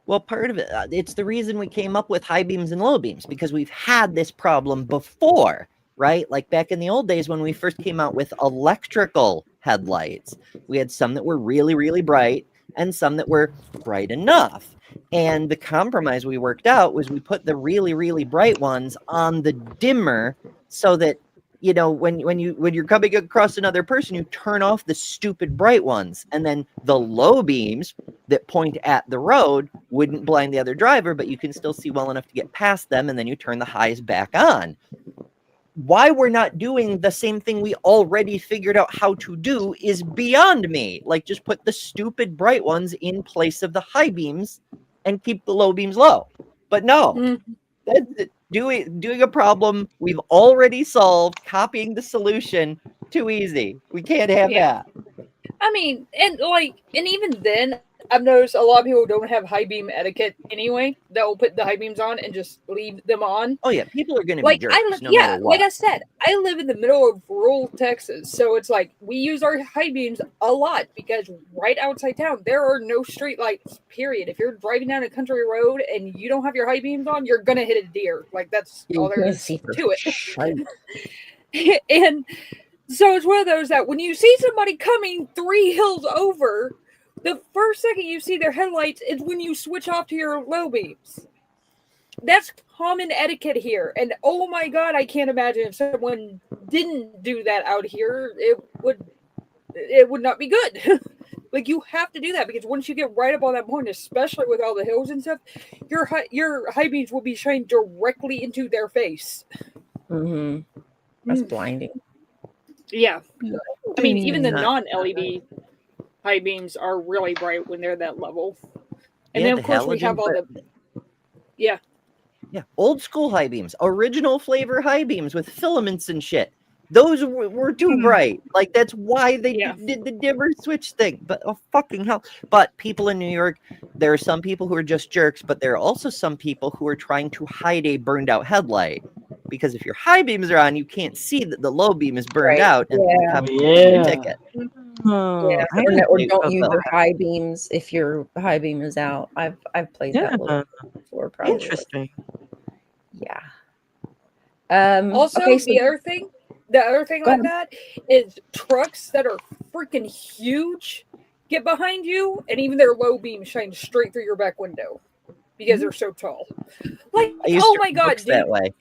Well, part of it, it's the reason we came up with high beams and low beams, because we've had this problem before, right? Like back in the old days when we first came out with electrical headlights, we had some that were really, really bright and some that were bright enough. And the compromise we worked out was we put the really, really bright ones on the dimmer so that, when you're coming across another person, you turn off the stupid bright ones, and then the low beams that point at the road wouldn't blind the other driver, but you can still see well enough to get past them, and then you turn the highs back on. Why we're not doing the same thing we already figured out how to do is beyond me. Like, just put the stupid bright ones in place of the high beams and keep the low beams low. But no, that's doing a problem we've already solved, copying the solution, too easy. We can't have that. I mean, and even then, I've noticed a lot of people don't have high beam etiquette anyway. They'll put the high beams on and just leave them on. Oh yeah, people are going to be jerks no matter what. Like I said, I live in the middle of rural Texas, so it's like we use our high beams a lot because right outside town there are no street lights. Period. If you're driving down a country road and you don't have your high beams on, you're gonna hit a deer. Like, that's all there is to it. And so it's one of those that when you see somebody coming 3 hills over, the first second you see their headlights is when you switch off to your low beams. That's common etiquette here. And oh my god, I can't imagine if someone didn't do that out here, it would not be good. Like, you have to do that because once you get right up on that point, especially with all the hills and stuff, your high beams will be shined directly into their face. That's blinding. Yeah. I mean, even the non-LED high beams are really bright when they're that level. And then, of course, we have all the... Yeah. Yeah, old school high beams, original flavor high beams with filaments and shit. Those were too bright. Like, that's why they did the dimmer switch thing. But, oh, fucking hell. But people in New York, there are some people who are just jerks, but there are also some people who are trying to hide a burned out headlight. because if your high beams are on, you can't see that the low beam is burned Right. out and Yeah. the cop can give you a ticket. Oh, Yeah, I or didn't don't know use your that. high beams if your high beam is out. I've played that little Yeah, before, probably. interesting. Yeah. Also, Okay, so the other thing Go like ahead. that is trucks that are freaking huge get behind you, and even their low beam shines straight through your back window because they're so tall. Like, I used oh to my read god, books that dude! way.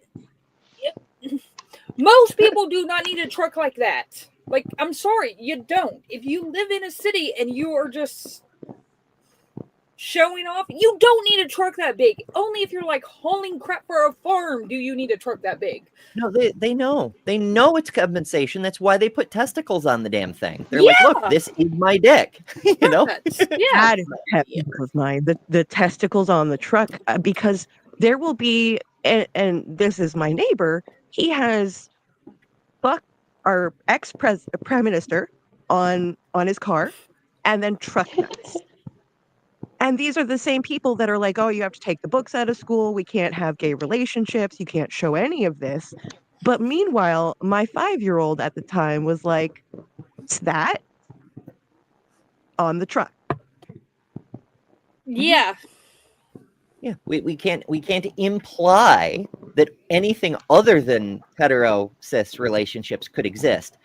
Most people do not need a truck like that. Like, I'm sorry, you don't. If you live in a city and you are just showing off, you don't need a truck that big. Only if you're like hauling crap for a farm do you need a truck that big. No, they know. They know it's compensation. That's why they put testicles on the damn thing. They're like, look, Yeah. this is my dick. You know? Yeah. That is a pet peeve of mine. The testicles on the truck, because there will be, and this is my neighbor. He has fuck our prime minister on his car, and then truck nuts. And these are the same people that are like, oh, you have to take the books out of school. We can't have gay relationships. You can't show any of this. But meanwhile, my 5-year-old at the time was like, what's that on the truck? Yeah. Yeah. We can't imply that anything other than hetero cis relationships could exist.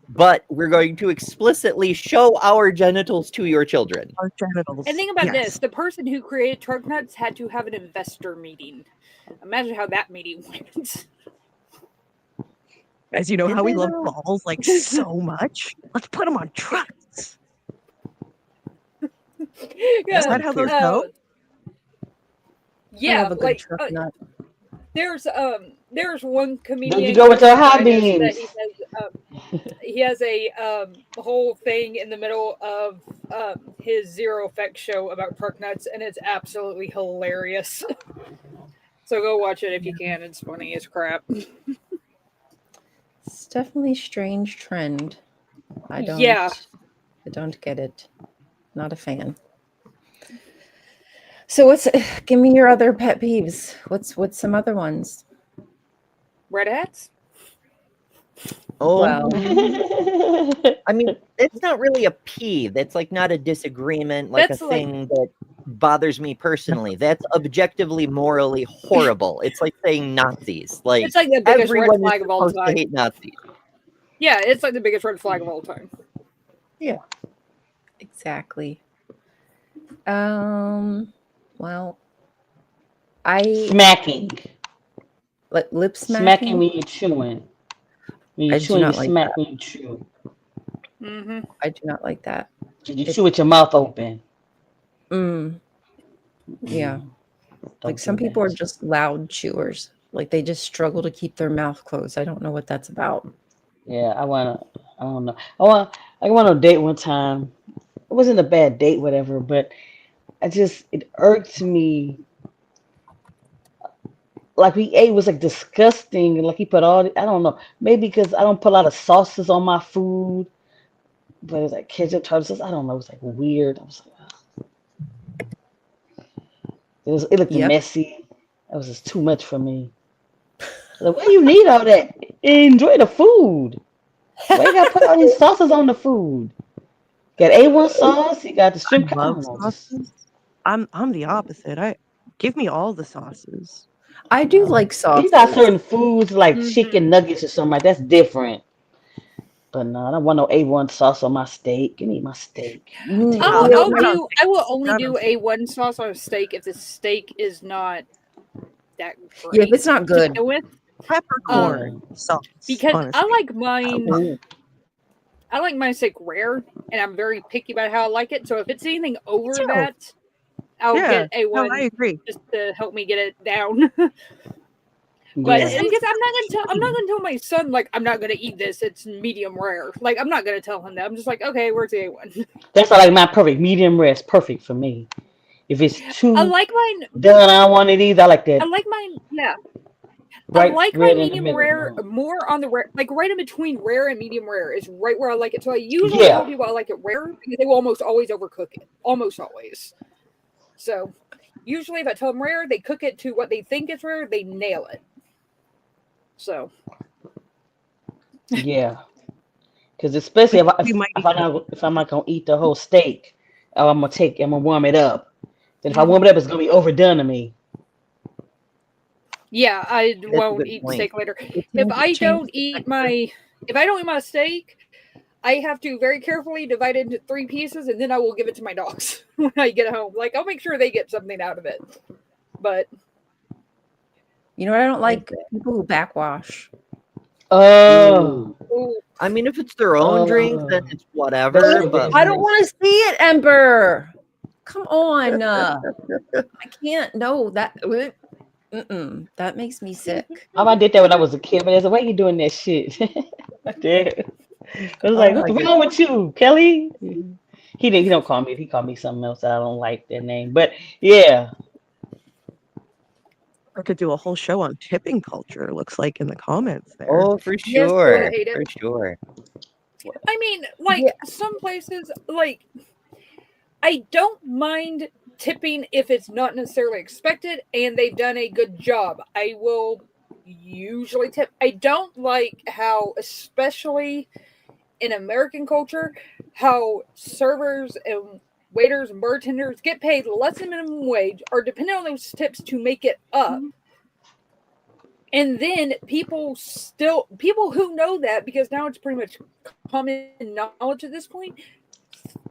But we're going to explicitly show our genitals to your children. Our genitals. And think about Yes. this: the person who created truck nuts had to have an investor meeting. Imagine how that meeting went. As you know, Did how we they love though? balls like so much. Let's put them on trucks. Is that how those go? I love Yeah, a good like truck nut. there's one comedian. There you go with your high that beams. he has a whole thing in the middle of his Zero Effect show about truck nuts, and it's absolutely hilarious. So go watch it if you can. It's funny as crap. It's definitely a strange trend. I don't get it. Not a fan. So give me your other pet peeves. What's some other ones? Red hats? Oh, Well, I mean, it's not really a peeve. That's like not a disagreement, like That's a like- thing that bothers me personally. That's objectively morally horrible. It's like saying Nazis. Like It's like the biggest red everyone is flag of all supposed to time. hate Nazis. Yeah, it's like the biggest red flag of all time. exactly. Well, I Smacking. lip Smacking smacking. when you're chewing. When you're I do chewing, you not like smack that. when you chew. Mm-hmm. I do not like that. You chew with your mouth open. Yeah. Don't Like some do people are that. just loud chewers. Like they just struggle to keep their mouth closed. I don't know what that's about. Yeah, I don't know. I went on a date one time. It wasn't a bad date, whatever, but it irked me. Like we ate was like disgusting, and like he put I don't know, maybe because I don't put a lot of sauces on my food, but it was like ketchup, tartar sauce. I don't know, it was like weird. I was like, ugh. It looked Yep. messy. It was just too much for me. Like, why you need all that? Enjoy the food. Why you gotta put all these sauces on the food? Got A1 sauce. You got the shrimp. I Love don't know. sauces. I'm the opposite. I give me all the sauces. I do like You got sauces. certain foods like Mhm. chicken nuggets or something like that's different. But no, I don't want no A1 sauce on my steak. Give me my steak. Mm, I you know, will only Not do on A1 sauce on a steak if the steak is not that great. yeah, if it's not to good. deal with. peppercorn sauce. Because on a I steak. like mine. Ooh. I like my steak rare, and I'm very picky about how I like it. So if it's anything over too. that, I'll Yeah, get A1 no, I agree. just to help me get it down. But Yeah. because I'm not gonna tell my son like I'm not gonna eat this. It's medium rare. Like I'm not gonna tell him that. I'm just like, okay, where's the A1? That's why I like my perfect. Medium rare is perfect for me. If it's I too like mine. done, I don't want it either. I like I that like mine. Yeah, I right like my red in the medium middle. rare more on the rare, like right in between rare and medium rare is right where I like it. So I usually Yeah. tell people I like it rare because they will almost always overcook it. Almost always. So usually if I tell them rare, they cook it to what they think is rare. They nail it. So Yeah, because especially if, I, We might if I'm not gonna eat the whole steak, or I'm gonna warm it up. Then if I mhm. warm it up, it's gonna be overdone to me. Yeah, I That's a won't good eat point. steak later. it If changes, I changes don't the eat texture. my if I don't eat my steak, I have to very carefully divide it into 3 pieces, and then I will give it to my dogs when I get home. Like I'll make sure they get something out of it. But You know what I don't like? Okay. People who backwash. Oh, ooh, I mean, if it's their own drink, then oh, it's that's whatever. so But I don't like, dangerous. want to see it, Ember. Come on. I can't. No, that. That makes me sick. I did that when I was a kid, but I said, "Why you doing that shit?" I did. I was like, Oh "What's my wrong goodness. with you, Kelly?" He didn't. He don't call me. He called me something else. I don't like that name. But yeah, Or to do a whole show on tipping culture, it looks like in the comments there. oh, for yes, but I sure, hate it. for sure. I mean, Yeah. like some places, like I don't mind tipping if it's not necessarily expected and they've done a good job. I will usually tip. I don't like how, especially in American culture, how servers and waiters and bartenders get paid less than minimum wage are dependent on those tips to make it up. And then people who know that, because now it's pretty much common knowledge at this point,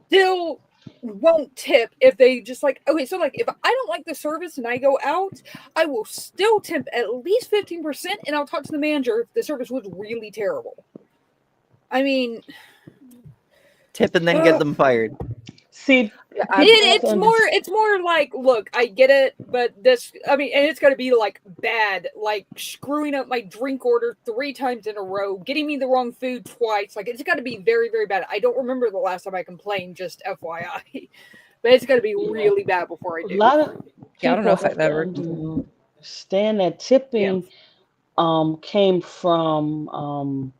still won't tip if they just like, okay, so like if I don't like the service and I go out, I will still tip at least 15%, and I'll talk to the manager if the service was really terrible. I mean, Tip and then get ugh. them fired. see, I, people have to understand. It's more like, look, I get it, but this, I mean, and it's got to be like bad, like screwing up my drink order 3 times in a row, getting me the wrong food twice. Like it's got to be very, very bad. I don't remember the last time I complained, just FYI, but it's got to be Yeah, really bad before I a do. lot of yeah, I don't know people if have I've to ever. understand that Yeah. tipping came from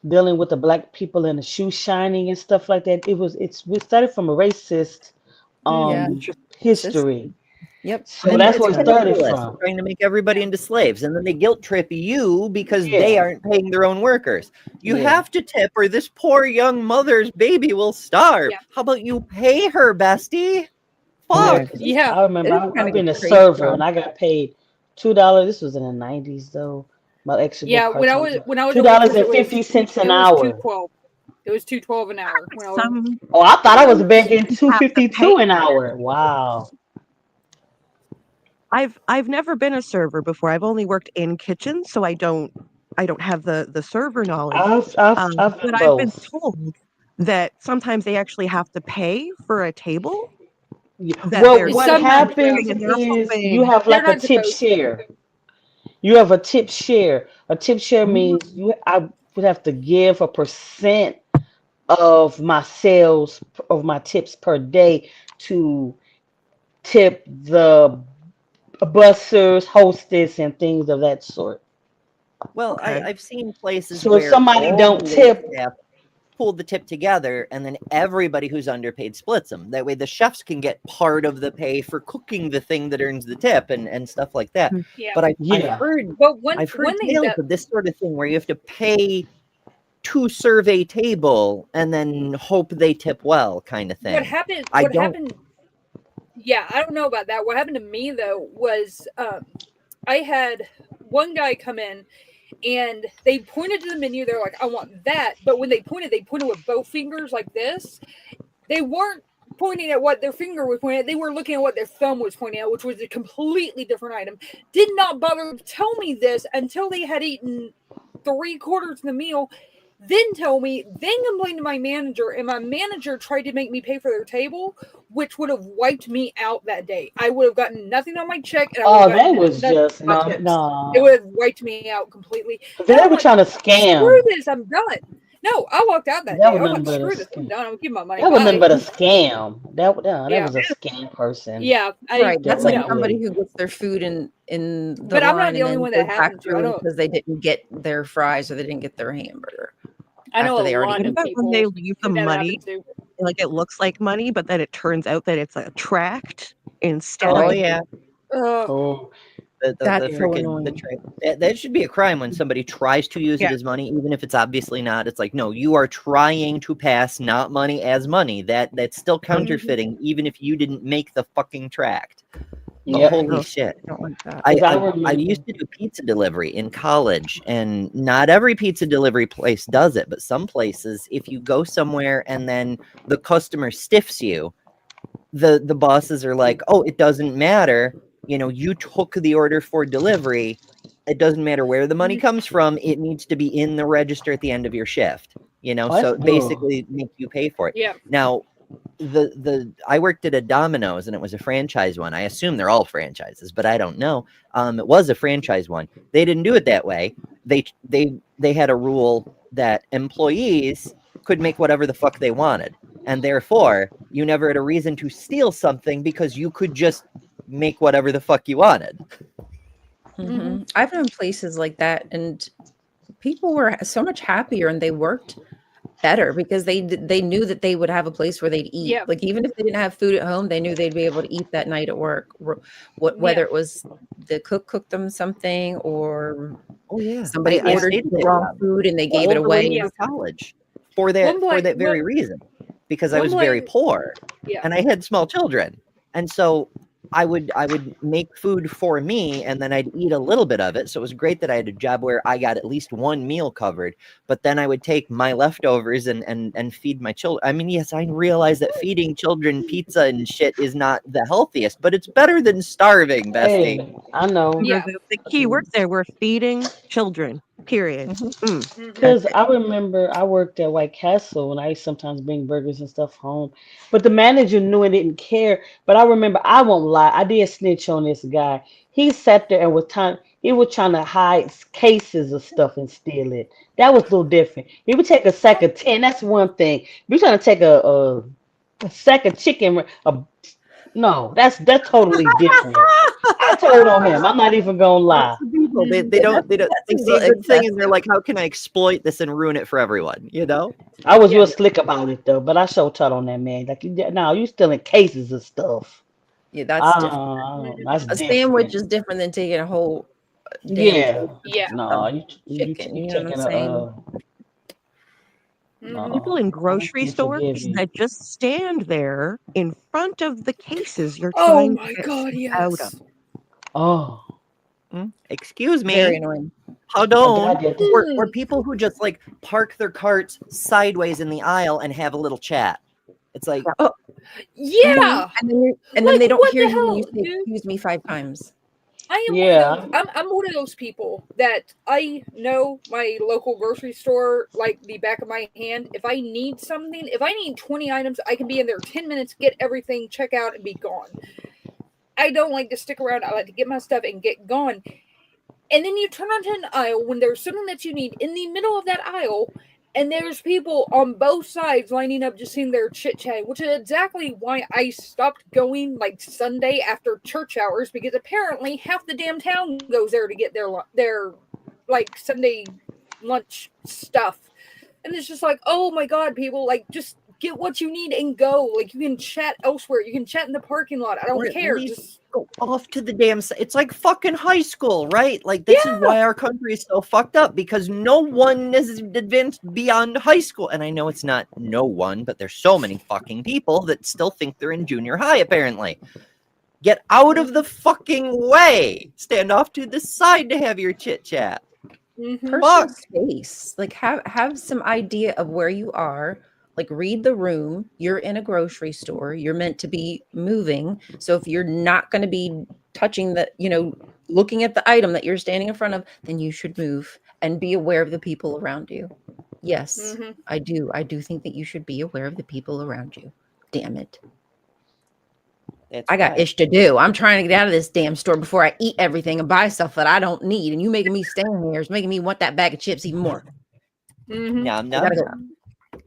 dealing with the black people and the shoe shining and stuff like that. We started from a racist Yeah. Interesting. history. Yep. So And And that's it's where it and started capitalist from. trying to make everybody into slaves, and then they guilt trip you because they Yeah, aren't paying their own workers. You yeah, have to tip, or this poor young mother's baby will starve. Yeah. How about you pay her, bestie? yeah. Fuck. 'Cause Yeah. I remember it is kind I've of been a crazy server though. and I got paid $2. This was in the '90s though. My extra little Yeah. part time job. When I was Two a dollars waitress, and 50 cents it an was hour. 2.12. It was 2.12 an hour when I was. Some Oh, I thought I was places making two have to fifty pay. two an hour. Wow. I've never been a server before. I've only worked in kitchens, so I don't have the server knowledge. I've But done I've been both. told that sometimes they actually have to pay for a table Yeah. that Well, they're what Sometimes, yeah, happens serving, and they're is you hoping. have they're like a not tip supposed to. share. You have a tip share. A tip share Mhm. means I would have to give a percent of my sales of my tips per day to tip the bussers, hostess, and things of that sort. Well, Okay. I've seen places So if where somebody all don't the wait tip, staff pool the tip together, and then everybody who's underpaid splits them. That way, the chefs can get part of the pay for cooking the thing that earns the tip and stuff like that. Mm. Yeah. But yeah, But one I've heard one thing tales that of this sort of thing where you have to pay to serve a table and then hope they tip well, kind of thing. I what don't. happened, yeah, I don't know about that. What happened to me though was I had one guy come in and they pointed to the menu. They're like, I want that. But when they pointed with both fingers like this. They weren't pointing at what their finger was pointing at. They were looking at what their thumb was pointing at, which was a completely different item. Did not bother to tell me this until they had eaten 3/4 of the meal. Then tell me, then complain to my manager, and my manager tried to make me pay for their table, which would have wiped me out that day. I would have gotten nothing on my check, and I would oh, have that gotten was nothing just on my no, tips. It would no. have wiped me out completely. They And I'm were like, trying to screw scam. this, I'm done. No, I walked out that That day. was I was nothing like, but a screw this, I'm scam. done. I'm giving my money. That was nothing Bye. but a scam. That Yeah. was a scam person. Yeah, Right. That's like Definitely. somebody who gets their food in the but I'm not line the and only then one goes that back happened to. early because they didn't get their fries or they didn't get their hamburger I know after a they already lot What of ate. about when they people leave the who that money, happens to. like it looks like money, but then it turns out that it's a tract instead Oh of Right. yeah. Ugh. Oh, That's so freaking annoying. that should be a crime when somebody tries to use it Yeah. as money, even if it's obviously not. It's like, no, you are trying to pass not money as money. That's still counterfeiting, even if you didn't make the fucking tract. But Yep. holy Oh, shit. I don't like that. Because I I remember. used to do pizza delivery in college, and not every pizza delivery place does it, but some places, if you go somewhere and then the customer stiffs you, the bosses are like, oh, it doesn't matter, you took the order for delivery, it doesn't matter where the money comes from, it needs to be in the register at the end of your shift, Oh, so that's good. basically make you pay for it. Yeah. Now I worked at a Domino's, and it was a franchise one. I assume they're all franchises, but I don't know. It was a franchise one. They didn't do it that way. They had a rule that employees could make whatever the fuck they wanted, and therefore you never had a reason to steal something because you could just make whatever the fuck you wanted. I've known places like that, and people were so much happier, and they worked better because they knew that they would have a place where they'd eat. Yeah. Like even if they didn't have food at home, they knew they'd be able to eat that night at work. Whether it was the cook cooked them something or Oh yeah, somebody I ordered stayed at the that wrong job food and they gave all it the way away. through college for that very reason, because I was very poor. Yeah. And I had small children, and so I would make food for me, and then I'd eat a little bit of it. So it was great that I had a job where I got at least one meal covered. But then I would take my leftovers and feed my children. I mean, yes, I realize that feeding children pizza and shit is not the healthiest, but it's better than starving, Bestie. Hey, I know. Yeah. The key words there were feeding children. Period. Because I remember I worked at White Castle and I used to sometimes bring burgers and stuff home. But the manager knew and didn't care. But I remember, I won't lie, I did snitch on this guy. He sat there and he was trying to hide cases of stuff and steal it. That was a little different. He would take a sack of 10, that's one thing. If you're trying to take a sack of chicken, no, that's totally different. I told on him. I'm not even gonna lie. People, they don't they see a good thing and they're like, how can I exploit this and ruin it for everyone? I was real slick about it though, but I showed taught on that man. Like, no, you still in cases of stuff. Yeah, that's different. That's A different. sandwich is different than taking a whole damn Yeah. Yeah. No, you chicken. you You know what taking I'm saying? no, People in I grocery can't stores forgive you. that just stand there in front of the cases you're Oh trying my to god, get out of. yes. Oh, Excuse Very me, annoying. pardon, did. or people who just like park their carts sideways in the aisle and have a little chat. It's like, Oh, Yeah. and then Like, they don't what hear the you when you hell, say dude? excuse me 5 times. I am Yeah. one of those. I'm one of those people that I know my local grocery store like the back of my hand. If I need something, if I need 20 items, I can be in there 10 minutes, get everything, check out, and be gone. I don't like to stick around. I like to get my stuff and get gone. And then you turn onto an aisle when there's something that you need in the middle of that aisle, and there's people on both sides lining up just sitting there chit chatting, which is exactly why I stopped going like Sunday after church hours, because apparently half the damn town goes there to get their like Sunday lunch stuff. And it's just like, oh my god, people, like, just get what you need and go. Like, you can chat elsewhere. You can chat in the parking lot. I or don't at care. least Just go off to the damn side. It's like fucking high school, right? Like, this is why our country is so fucked up, because no one is advanced beyond high school. And I know it's not no one, but there's so many fucking people that still think they're in junior high, apparently. Get out of the fucking way. Stand off to the side to have your chit chat. Personal space. Like have some idea of where you are. Like read the room. You're in a grocery store. You're meant to be moving. So if you're not going to be touching looking at the item that you're standing in front of, then you should move and be aware of the people around you. Yes, I do. I do think that you should be aware of the people around you. Damn it. I got ish to do. I'm trying to get out of this damn store before I eat everything and buy stuff that I don't need. And you making me stand here is making me want that bag of chips even more. Nom, nom, You gotta go. nom.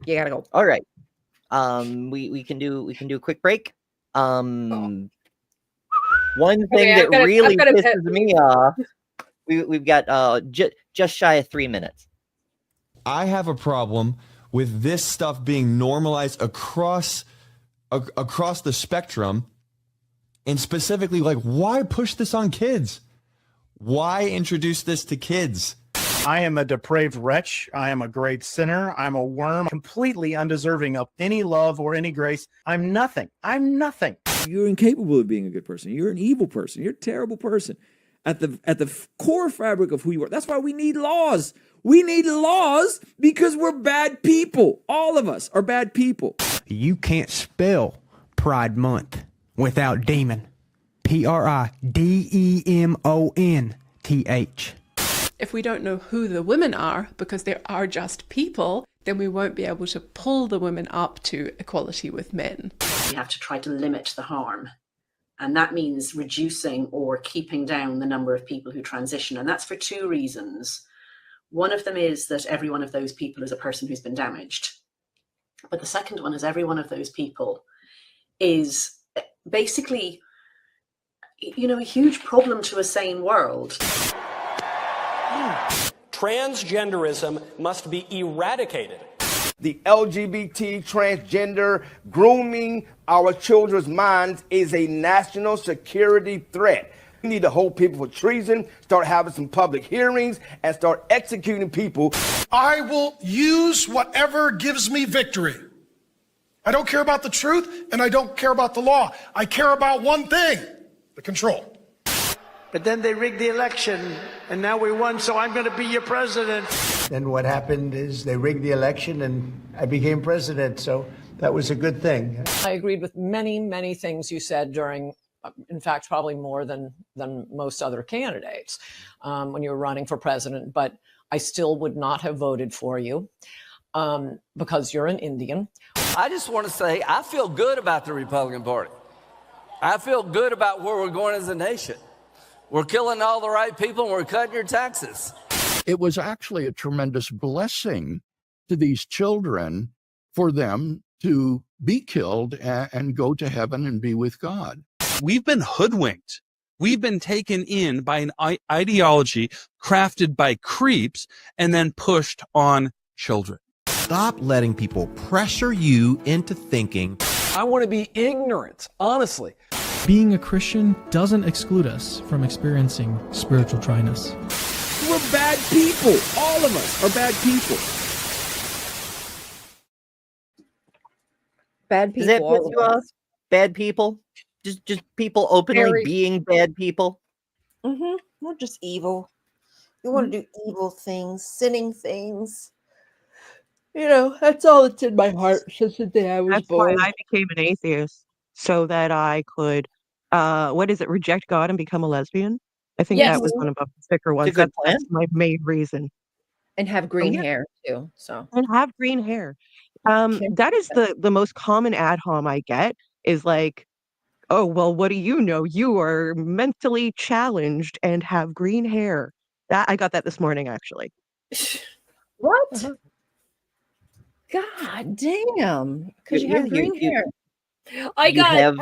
You gotta go. All right. We can do a quick break. One thing that really pisses me off. We've got just shy of 3 minutes. I have a problem with this stuff being normalized across the spectrum, and specifically, like, why push this on kids? Why introduce this to kids? I am a depraved wretch. I am a great sinner. I'm a worm, completely undeserving of any love or any grace. I'm nothing. I'm nothing. You're incapable of being a good person. You're an evil person. You're a terrible person. At the core fabric of who you are. That's why we need laws. We need laws because we're bad people. All of us are bad people. You can't spell Pride Month without demon. PRIDEMONTH. If we don't know who the women are, because they are just people, then we won't be able to pull the women up to equality with men. We have to try to limit the harm. And that means reducing or keeping down the number of people who transition. And that's for two reasons. One of them is that every one of those people is a person who's been damaged. But the second one is every one of those people is basically, a huge problem to a sane world. Transgenderism must be eradicated. The LGBT, transgender, grooming our children's minds is a national security threat. We need to hold people for treason, start having some public hearings, and start executing people. I will use whatever gives me victory. I don't care about the truth, and I don't care about the law. I care about one thing, the control. But then they rigged the election, and now we won, so I'm going to be your president. And what happened is they rigged the election, and I became president, so that was a good thing. I agreed with many, many things you said during, in fact, probably more than most other candidates when you were running for president, but I still would not have voted for you because you're an Indian. I just want to say I feel good about the Republican Party. I feel good about where we're going as a nation. We're killing all the right people and we're cutting your taxes. It was actually a tremendous blessing to these children for them to be killed and go to heaven and be with God. We've been hoodwinked. We've been taken in by an ideology crafted by creeps and then pushed on children. Stop letting people pressure you into thinking, I want to be ignorant, honestly. Being a Christian doesn't exclude us from experiencing spiritual dryness. We're bad people. All of us are bad people. Bad people. Does that piss you off? Bad people? Just people openly being bad people? Mm-hmm. We're just evil. We want to do evil things, sinning things. That's all that's in my heart since the day I was born. That's why I became an atheist, so that I could, reject God and become a lesbian? I think that was one of the thicker ones. That's my main reason. And have green hair too. So and have green hair. That is the most common ad hom I get is like, oh, well, what do you know? You are mentally challenged and have green hair. That I got that this morning, actually. What? God damn! Because you have green hair. I got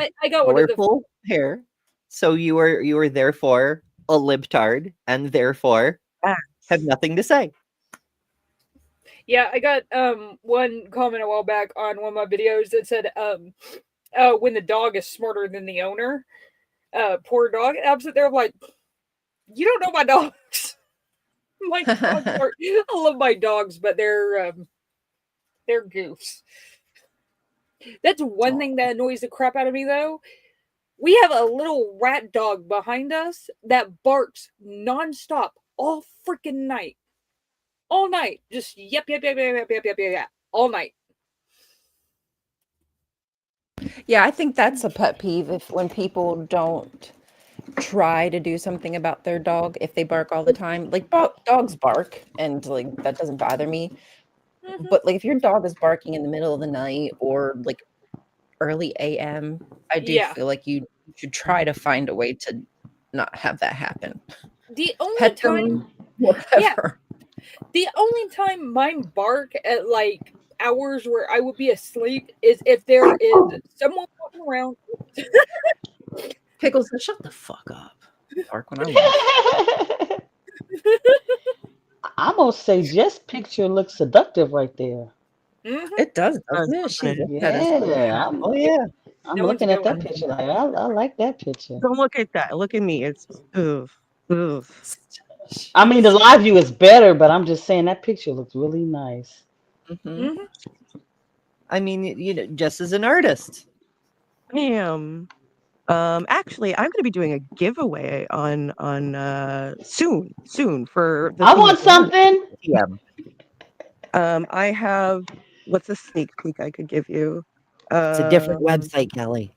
one of the hair. So you were therefore a libtard and therefore have nothing to say. Yeah, I got one comment a while back on one of my videos that said when the dog is smarter than the owner, poor dog. And I'm sitting there, I'm like, you don't know my dogs. My dogs I love my dogs, but they're goofs. That's one thing that annoys the crap out of me, though. We have a little rat dog behind us that barks nonstop all freaking night. All night. Just yep, all night. Yeah, I think that's a pet peeve when people don't try to do something about their dog if they bark all the time. Like dogs bark and like that doesn't bother me. Mm-hmm. But like if your dog is barking in the middle of the night or like early AM, I do feel like you should try to find a way to not have that happen. The only Pet time them, whatever. The only time mine bark at like hours where I would be asleep is if there is someone walking around. Pickles, shut the fuck up. Bark when I I'm gonna say Jess' picture looks seductive right there. Mm-hmm. It does, doesn't it? Yeah. I'm No looking at that one's picture. Like, I like that picture. Don't look at that. Look at me. It's ugh. Ugh. I mean, the live view is better, but I'm just saying that picture looks really nice. Mhm. I mean, just as an artist. I am. Actually, I'm going to be doing a giveaway on soon for the I thing want that we have. something. Yeah. I have what's a sneak peek I could give you? It's a different website, Kelly.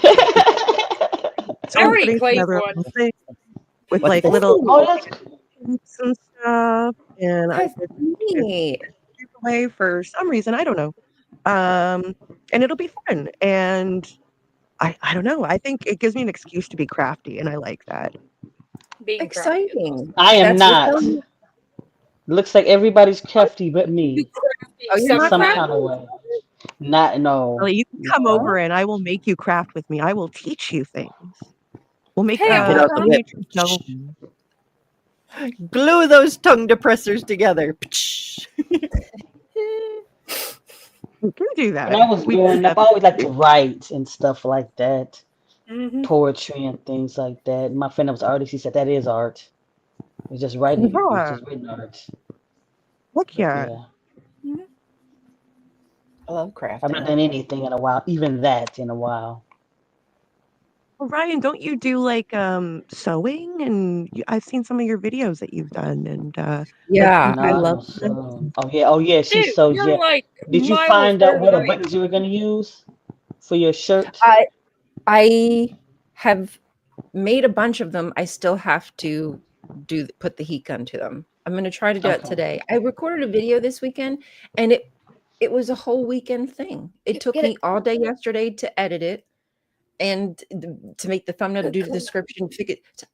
I already Putting claimed together a one. little thing with What's like this? little Oh, that's tips and stuff, and I That's just neat. give away for some reason I don't know. And it'll be fun, and I don't know. I think it gives me an excuse to be crafty, and I like that. Being crafty is awesome. Exciting. I am That's your not. thumb. Looks like everybody's crafty but You me crafty Oh, you're in not some crafty? kind of way. Not no. Ellie, you can come No. over, and I will make you craft with me. I will teach you things. We'll make Hey, I Get will out the come. miniature whip. domes. Glue those tongue depressors together. We can do When that. I was We growing up, I always liked to write and stuff like that, Mhm. poetry and things like that. My friend that was an artist, he said that is art. It's just writing. It's Yeah, just written art. look But yeah. yeah, Mhm. I love I've not crafting. done anything in a while, even that in a while. Well, Ryan, don't you do like sewing? And I've seen some of your videos that you've done, and like Yeah, No, I I love don't that. sew. Oh yeah, she Dude, sews. you're Yeah. like Did you miles find out better what than I buttons you were gonna use for your shirt? I have made a bunch of them. I still have to put the heat gun to them. I'm going to try to do it Okay. today. I recorded a video this weekend, and it was a whole weekend thing. It took get me it. all day yesterday to edit it and to make the thumbnail, to do the description,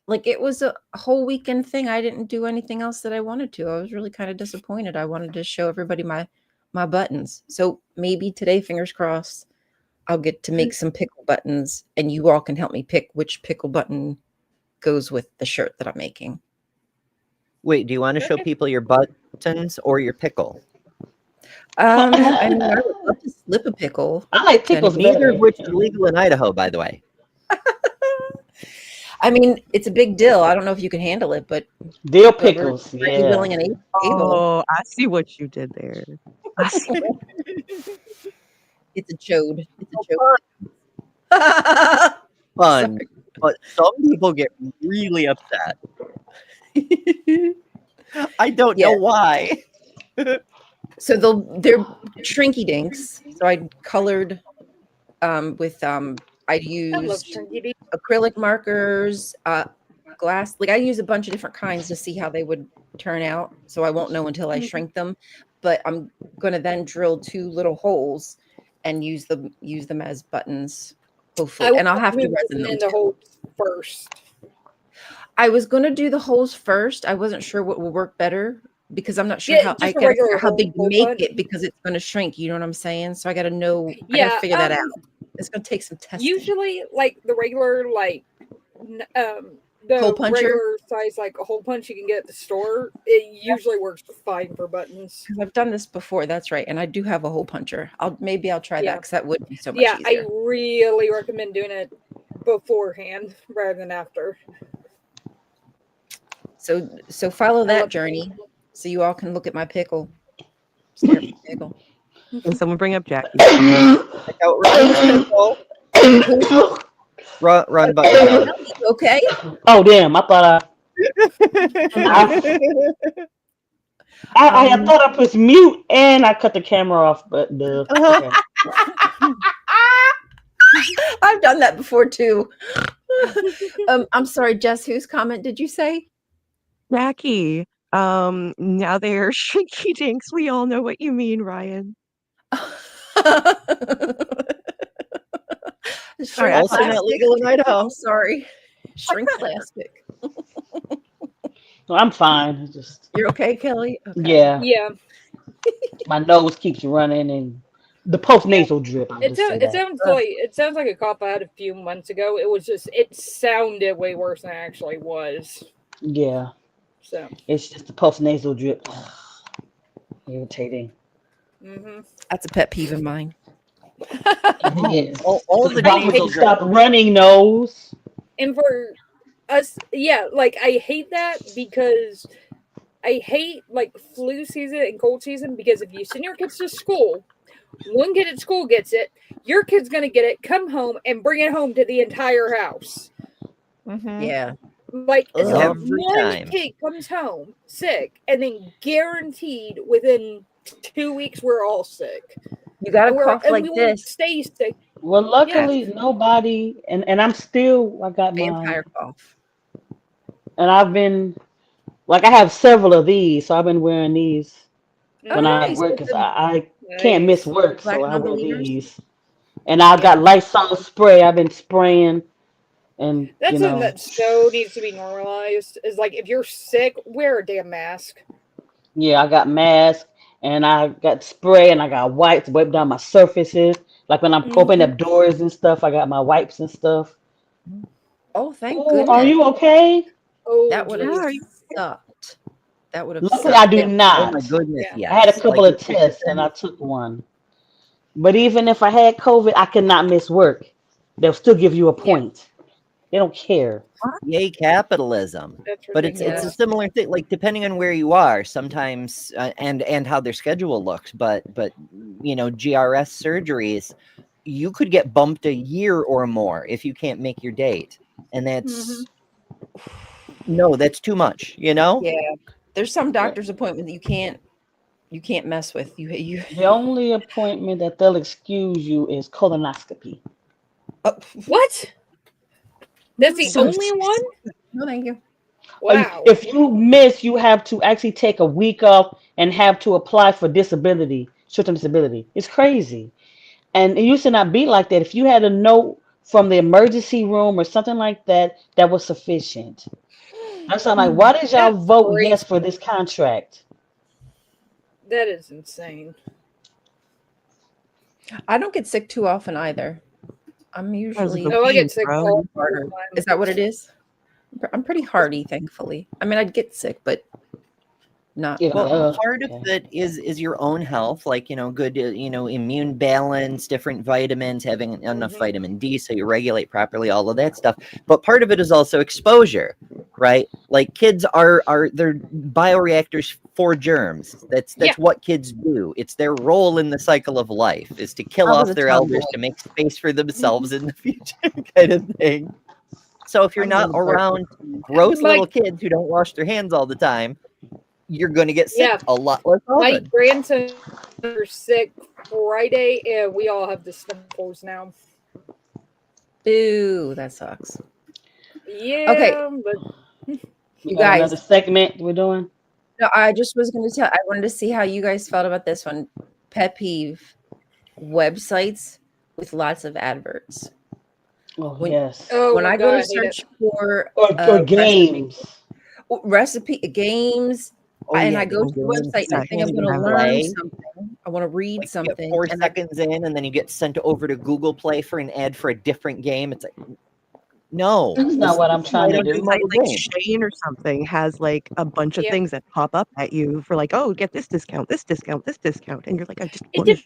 like it was a whole weekend thing. I didn't do anything else that I wanted to. I was really kind of disappointed. I wanted to show everybody my buttons. So maybe today, fingers crossed, I'll get to make some pickle buttons, and you all can help me pick which pickle button goes with the shirt that I'm making. Wait, do you want to show people your buttons or your pickle? I mean, I would love to slip a pickle. I like to pickles anybody. Neither of better. which is legal in Idaho, by the way. I mean, it's a big deal. I don't know if you can handle it, but Dill whoever's pickles, ready, yeah. willing, and able. Oh, I see what you did there. I see. It's a chode. It's a chode. Fun, but some people get really upset. I don't know Yeah. why. So they're shrinky dinks. So I colored with I I love used Shrinky Dink. acrylic markers, glass. Like I use a bunch of different kinds to see how they would turn out. So I won't know until I shrink them. But I'm gonna then drill 2 little holes and use them as buttons, hopefully. And I'll have to resin them in the too. holes first. I was gonna do the holes first. I wasn't sure what will work better because I'm not sure Yeah, how I just a gotta regular figure out how big to hole make punch. it because it's gonna shrink. You know what I'm saying? So I gotta know. I Yeah, gotta figure that out. It's gonna take some testing. Usually, like the regular, like the Hole puncher? regular size, like a hole punch you can get at the store, it usually works fine for buttons. Because I've done this before. That's right, and I do have a hole puncher. Maybe I'll try that Yeah. because that would be so much Yeah, easier. I really recommend doing it beforehand rather than after. So follow that journey, so you all can look at my pickle. Stare at my pickle. Can someone bring up Jackie? Check out Ryan's pickle. Run, button. Okay. Oh damn! I thought I thought I pushed mute and I cut the camera off, but okay. I've done that before too. I'm sorry, Jess. Whose comment did you say? Jackie. Now they're shrinky dinks. We all know what you mean, Ryan. Sorry, also not legal in Idaho. I'm sorry. Shrink plastic. No, I'm fine. It's just You're okay, Kelly? Okay. yeah. Yeah. My nose keeps running and the post nasal drip. I'll It just say that. sounds like a cough I had a few months ago. It sounded way worse than it actually was. Yeah. So It's just the post nasal drip. Irritating. That's a pet peeve of mine. It is. All the Why would you nasal stop drip. running nose? And for like I hate that because I hate like flu season and cold season because if you send your kids to school, one kid at school gets it, your kid's gonna get it, come home and bring it home to the entire house. Yeah. Like so Every one time. kid comes home sick and then guaranteed within 2 weeks we're all sick. You got to And cough like we won't this. stay sick. Well, Yeah. luckily nobody, and I'm still, I got my, Vampire cough. and I've been, like I have several of these, so I've been wearing these when Oh, I nice. work, With because the I can't miss Nice. work, black so I wear non-believers. these. And I got Yeah. Lysol spray. I've been spraying, and That's something that so needs to be normalized. Is like if you're sick, wear a damn mask. yeah, I got mask, and I got spray, and I got wipes to wipe down my surfaces. Like when I'm opening Mm-hmm. up doors and stuff, I got my wipes and stuff. Oh, thank Oh, are goodness. you okay? Oh, That would have geez. sucked. That would have Luckily, sucked. I do Yeah. Oh my not. goodness, Yeah. I had a yes. couple Like of tests, and I took one. But even if I had COVID, I could not miss work. They'll still give you a Yeah. point. They don't care. yay capitalism. That's But it's a ridiculous. similar thing. Like depending on where you are, sometimes and how their schedule looks. But GRS surgeries, you could get bumped a year or more if you can't make your date, and Mm-hmm. that's too much. Yeah. There's some doctor's appointment that you can't mess with. You The only appointment that they'll excuse you is colonoscopy. What? That's the So- only one? No, thank you. Wow. If you miss, you have to actually take a week off and have to apply for disability, short-term disability. It's crazy. And it used to not be like that. If you had a note from the emergency room or something like that, that was sufficient. That's why I'm like, why did y'all That's vote crazy. yes for this contract? That is insane. I don't get sick too often either. I'm usually Oh, I get sick all the harder. time. Is that what it is? I'm pretty hardy, thankfully. I mean, I'd get sick, but not. Well, part of it is your own health, like good immune balance, different vitamins, having enough vitamin D so you regulate properly, all of that stuff. But part of it is also exposure, right? Like kids are they're bioreactors for germs. That's what kids do. It's their role in the cycle of life is to kill I was off a their tomboy. elders to make space for themselves in the future, kind of thing. So if you're I'm not gonna start around gross My- little kids who don't wash their hands all the time, you're going to get sick Yeah. a lot less My often. grandson was sick Friday, and we all have the sniffles now. Ooh, that sucks. Yeah, Okay. but You Got guys, another segment we're doing? no, I just was going to tell. I wanted to see how you guys felt about this one. Pet peeve: websites with lots of adverts. Oh, yes. When my I go God, to I hate search it. for Or games. recipe games, and yeah, I go to the games website and I you think can't I'm going to even learn play. something. I want to read Like you something. get 4 and seconds in, and then you get sent over to Google Play for an ad for a different game. It's like, no, That's not what I'm trying to Like a do. site like Shane or something has like a bunch of Yeah. things that pop up at you for like, oh, get this discount, this discount, this discount, and you're like, I just It want to.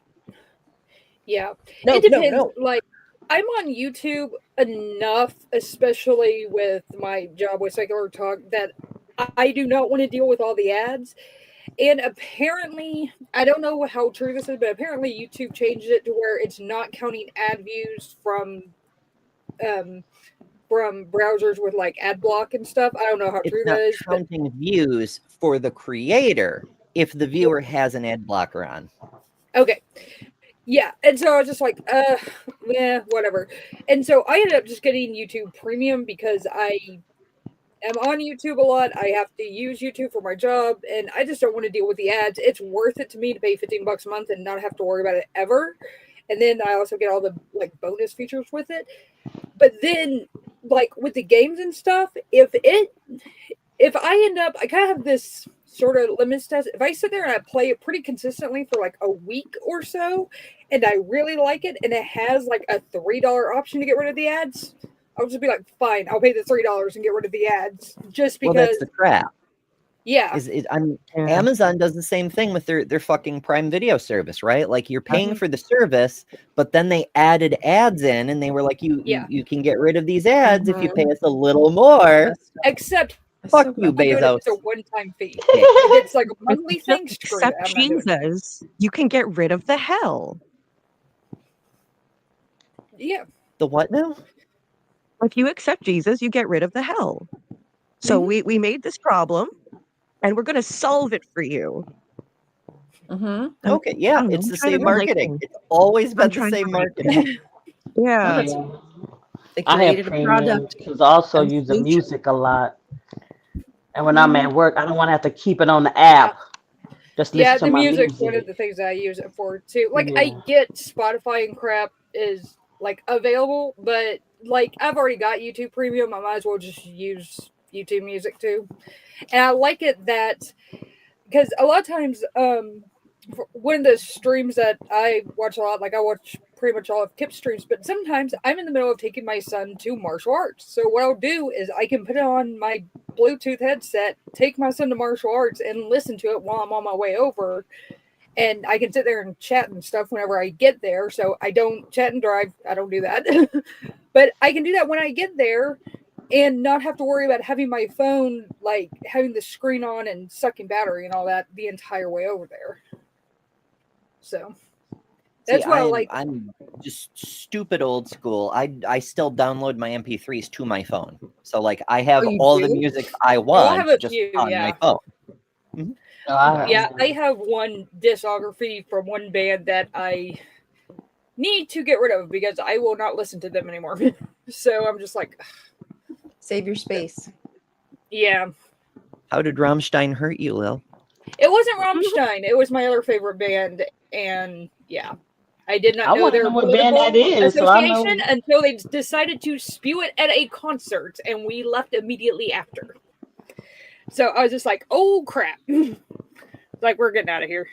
Yeah, No, it depends. no. Like, I'm on YouTube enough, especially with my job with Secular Talk, that I do not want to deal with all the ads. And apparently, I don't know how true this is, but apparently YouTube changed it to where it's not counting ad views from browsers with like ad block and stuff. I don't know how It's true not that is, but counting views for the creator if the viewer has an ad blocker on. okay. Yeah, and so I was just like, yeah, whatever. And so I ended up just getting YouTube Premium because I am on YouTube a lot. I have to use YouTube for my job, and I just don't want to deal with the ads. It's worth it to me to pay $15 a month and not have to worry about it ever. And then I also get all the like bonus features with it. But then, like with the games and stuff, if I end up, I kind of have this sort of limits test. If I sit there and I play it pretty consistently for like a week or so, and I really like it, and it has like a $3 option to get rid of the ads, I'll just be like, fine, I'll pay the $3 and get rid of the ads, just Well, because. that's the trap. Yeah. Amazon does the same thing with their fucking Prime Video service, right? Like you're paying for the service, but then they added ads in, and they were like, you can get rid of these ads if you pay us a little more. Except fuck you, do it if Bezos. it's a one-time fee. If it's like a monthly If you thing, screw it. accept I'm not doing it. Jesus, you can get rid of the hell. Yeah. The what now? If you accept Jesus, you get rid of the hell. So we made this problem, and we're going to solve it for you. Okay, yeah, it's the same marketing. It's always been the same marketing. Yeah. They I have created a premium product. because I also and use the future. music a lot. And when I'm at work, I don't want to have to keep it on the app. Just listen to The my music's one of music. the things I use it for too. Like Yeah. I get Spotify and crap is like available, but like I've already got YouTube Premium. I might as well just use YouTube Music too. And I like it that because a lot of times, one of the streams that I watch a lot, like I watch pretty much all of Kip's streams, but sometimes I'm in the middle of taking my son to martial arts. So what I'll do is I can put it on my Bluetooth headset, take my son to martial arts, and listen to it while I'm on my way over. And I can sit there and chat and stuff whenever I get there. So I don't chat and drive. I don't do that. But I can do that when I get there and not have to worry about having my phone, like having the screen on and sucking battery and all that the entire way over there. So that's what I like. I'm just stupid old school. I still download my MP3s to my phone. So like I have all the music I want have a just few, on my phone. I have one discography from one band that I need to get rid of because I will not listen to them anymore. So I'm just like, save your space. Yeah. How did Rammstein hurt you, Lil? It wasn't Rammstein. It was my other favorite band, and yeah, I did not I know wanna their know what band that political is, so I know. association until they decided to spew it at a concert, and we left immediately after. So I was just like, "Oh crap!" Like we're getting out of here.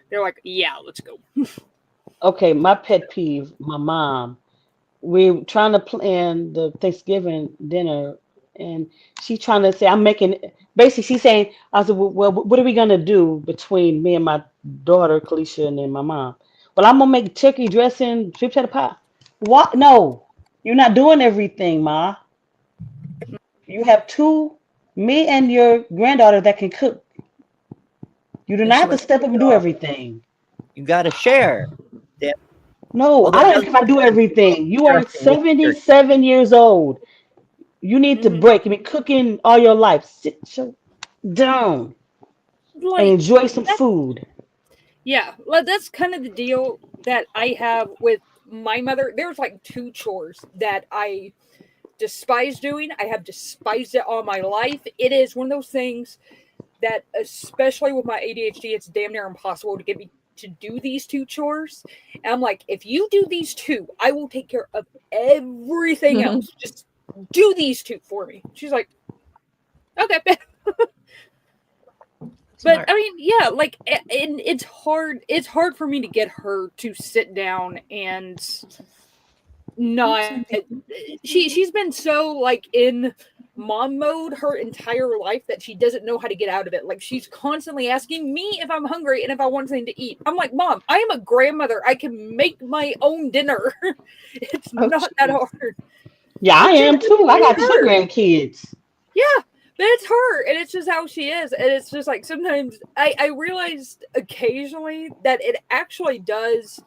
They're like, "Yeah, let's go." Okay, my pet peeve, my mom. We're trying to plan the Thanksgiving dinner, and she's trying to say, I'm making, basically, she's saying, I said, well, what are we going to do between me and my daughter, Kalisha, and then my mom? Well, I'm going to make turkey dressing, sweet potato pie. What? No, you're not doing everything, Ma. You have two, me and your granddaughter that can cook. You do not have to step up and do everything. You gotta share. Damn. No, Although I it don't does have to do everything. You are interesting with the turkey. 77 years old. You need to break. You've been cooking all your life. Sit down and Like enjoy some food. yeah, well, that's kind of the deal that I have with my mother. There's like two chores that I despise doing. I have despised it all my life. It is one of those things that, especially with my ADHD, it's damn near impossible to get me to do these two chores. And I'm like, if you do these two, I will take care of everything else. Just do these two for me. She's like, okay. But I mean, yeah, like, and it's hard. It's hard for me to get her to sit down and not. She's been so like in mom mode her entire life that she doesn't know how to get out of it. Like she's constantly asking me if I'm hungry and if I want something to eat. I'm like, Mom, I am a grandmother. I can make my own dinner. It's not that hard. Yeah, I am too. I got two grandkids. Yeah, but it's her, and it's just how she is. And it's just like sometimes I realized occasionally that it actually does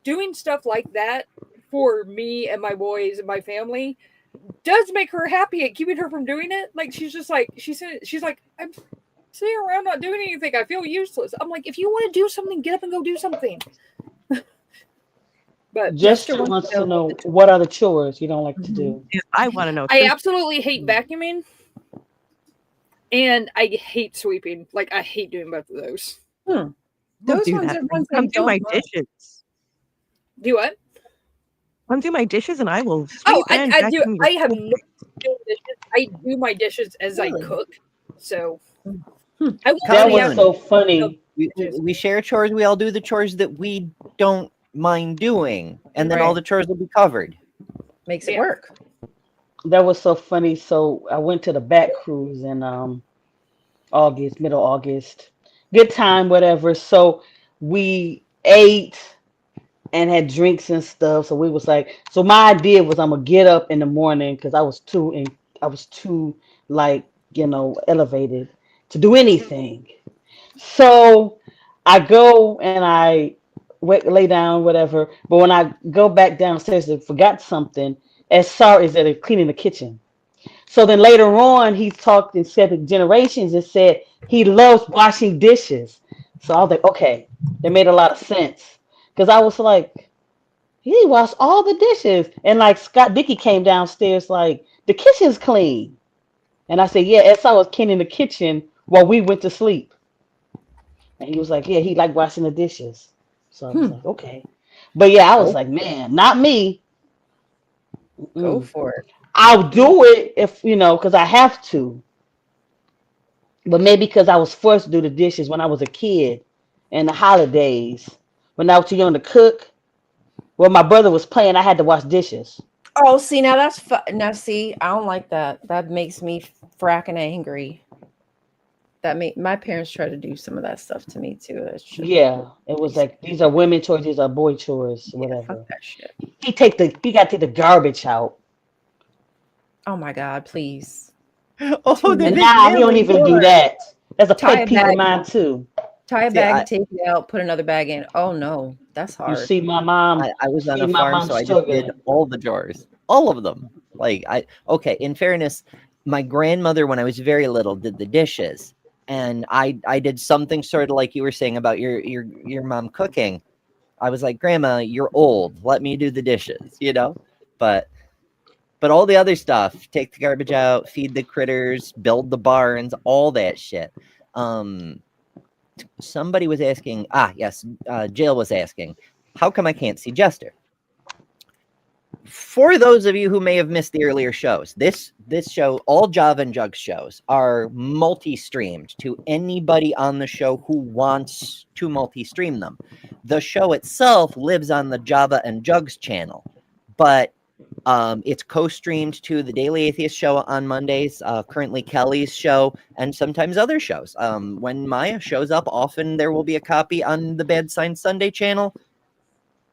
doing stuff like that for me and my boys and my family does make her happy at keeping her from doing it. Like she's just like she's like, I'm sitting around not doing anything. I feel useless. I'm like, if you want to do something, get up and go do something. But Jester wants to know what are the chores you don't like to do. I want to know. I absolutely hate vacuuming, and I hate sweeping. Like I hate doing both of those. Those ones are ones I Come do my don't mind. dishes. Do what? Come do my dishes, and I will sweep Oh, and I do. vacuum your I have whole no dishes. I do my dishes as I cook. So I will That was so funny. We share chores. We all do the chores that we don't mind doing, and then all the chores will be covered. Makes it work. That was so funny. So I went to the back cruise and August, middle August. Good time, whatever. So we ate and had drinks and stuff. So we was like, so my idea was I'm gonna get up in the morning because I was too like elevated to do anything. So I go and I lay down, whatever. But when I go back downstairs, I forgot something. As sorry as that, they're cleaning the kitchen. So then later on, he talked and said the generations and said he loves washing dishes. So I was like, okay, that made a lot of sense because I was like, he washed all the dishes, and like Scott Dickey came downstairs like the kitchen's clean, and I said, yeah, as I was cleaning the kitchen while we went to sleep, and he was like, yeah, he liked washing the dishes. So I was like, okay, but yeah, I was Go, like, man, not me. go Mm-mm. for it. I'll do it if because I have to. But maybe because I was forced to do the dishes when I was a kid and the holidays. When I was too young to cook, when my brother was playing, I had to wash dishes. Oh, see, now that's now see, I don't like that. That makes me fracking angry. My parents try to do some of that stuff to me too. That shouldn't Yeah, it was like these are women chores, these are boy chores, yeah, fuck whatever. that shit. He got to take the garbage out, Oh my God, please. Oh, Too the and many big now he don't family even do chore. that. That's a tie pet a peeve of bag, mine too. tie a See, bag I and take it out, put another bag in. Oh no, that's You hard. see my mom, I was on a farm, so I just did struggling. all the chores, all of them. Like okay. In fairness, my grandmother, when I was very little, did the dishes, and I did something sort of like you were saying about your mom cooking. I was like, Grandma, you're old. Let me do the dishes, But all the other stuff, take the garbage out, feed the critters, build the barns, all that shit. Um, Somebody was asking. Yes, Jail was asking, how come I can't see Jester? For those of you who may have missed the earlier shows, this show, all Java&Jugs shows, are multi-streamed to anybody on the show who wants to multi-stream them. The show itself lives on the Java&Jugs channel, but it's co-streamed to the Daily Atheist show on Mondays, currently Kelly's show, and sometimes other shows. When Maya shows up, often there will be a copy on the Bad Sign Sunday channel.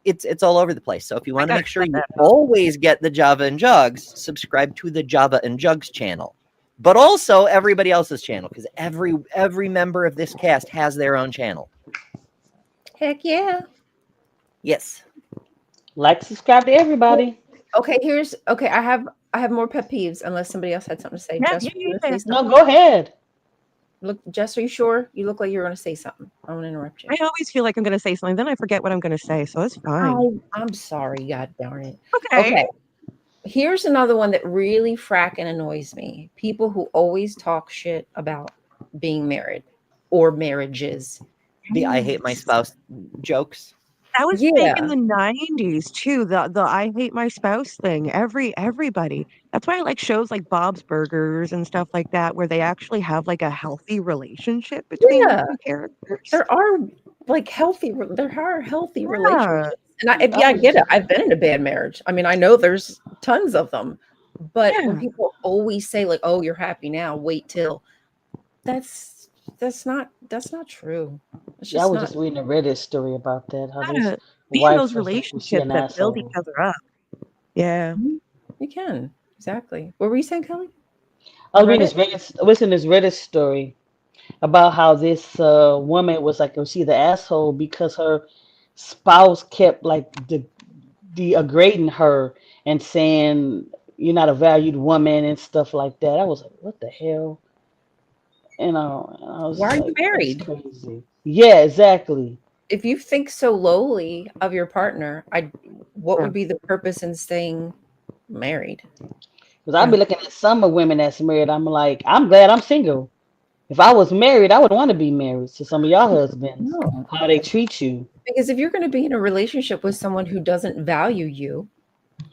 It's all over the place. So if you want to make sure you always get the Java&Jugs, subscribe to the Java&Jugs channel, but also everybody else's channel, because every member of this cast has their own channel. Heck yeah. Yes. Like, subscribe to everybody. Okay, I have more pet peeves unless somebody else had something to say. Yeah, Jess, you wanna say No, something? go ahead. Look, Jess, are you sure? You look like you're gonna say something. I want to interrupt you. I always feel like I'm going to say something, then I forget what I'm going to say, so it's fine. Oh, I'm sorry. God darn it. Okay. Okay. Here's another one that really fracking annoys me. People who always talk shit about being married or marriages. The I hate my spouse jokes. That was big in Yeah. the 90s too. The I hate my spouse thing. Everybody. That's why I like shows like Bob's Burgers and stuff like that, where they actually have like a healthy relationship between the Yeah. two characters. There are healthy Yeah. relationships. And I get it. I've been in a bad marriage. I mean, I know there's tons of them. But when Yeah. people always say like, "Oh, you're happy now, wait till," that's not true. It's Yeah, I just was not. just reading a Reddit story about that. How his Gotta be in wife those was like, was she relationships an that build each asshole? other up. Yeah. You can. Exactly. What were you saying, Kelly? I was On reading Reddit? this Reddit story about how this woman was like, was she the asshole because her spouse kept like degrading her and saying you're not a valued woman and stuff like that. I was like, what the hell? And I was Why just are you like, that's married? crazy. Yeah, exactly. If you think so lowly of your partner, what Yeah. would be the purpose in staying married? Because I've been looking at some of women that's married. I'm like, I'm glad I'm single. If I was married, I would want to be married to some of y'all husbands. No. How they treat you. Because if you're going to be in a relationship with someone who doesn't value you,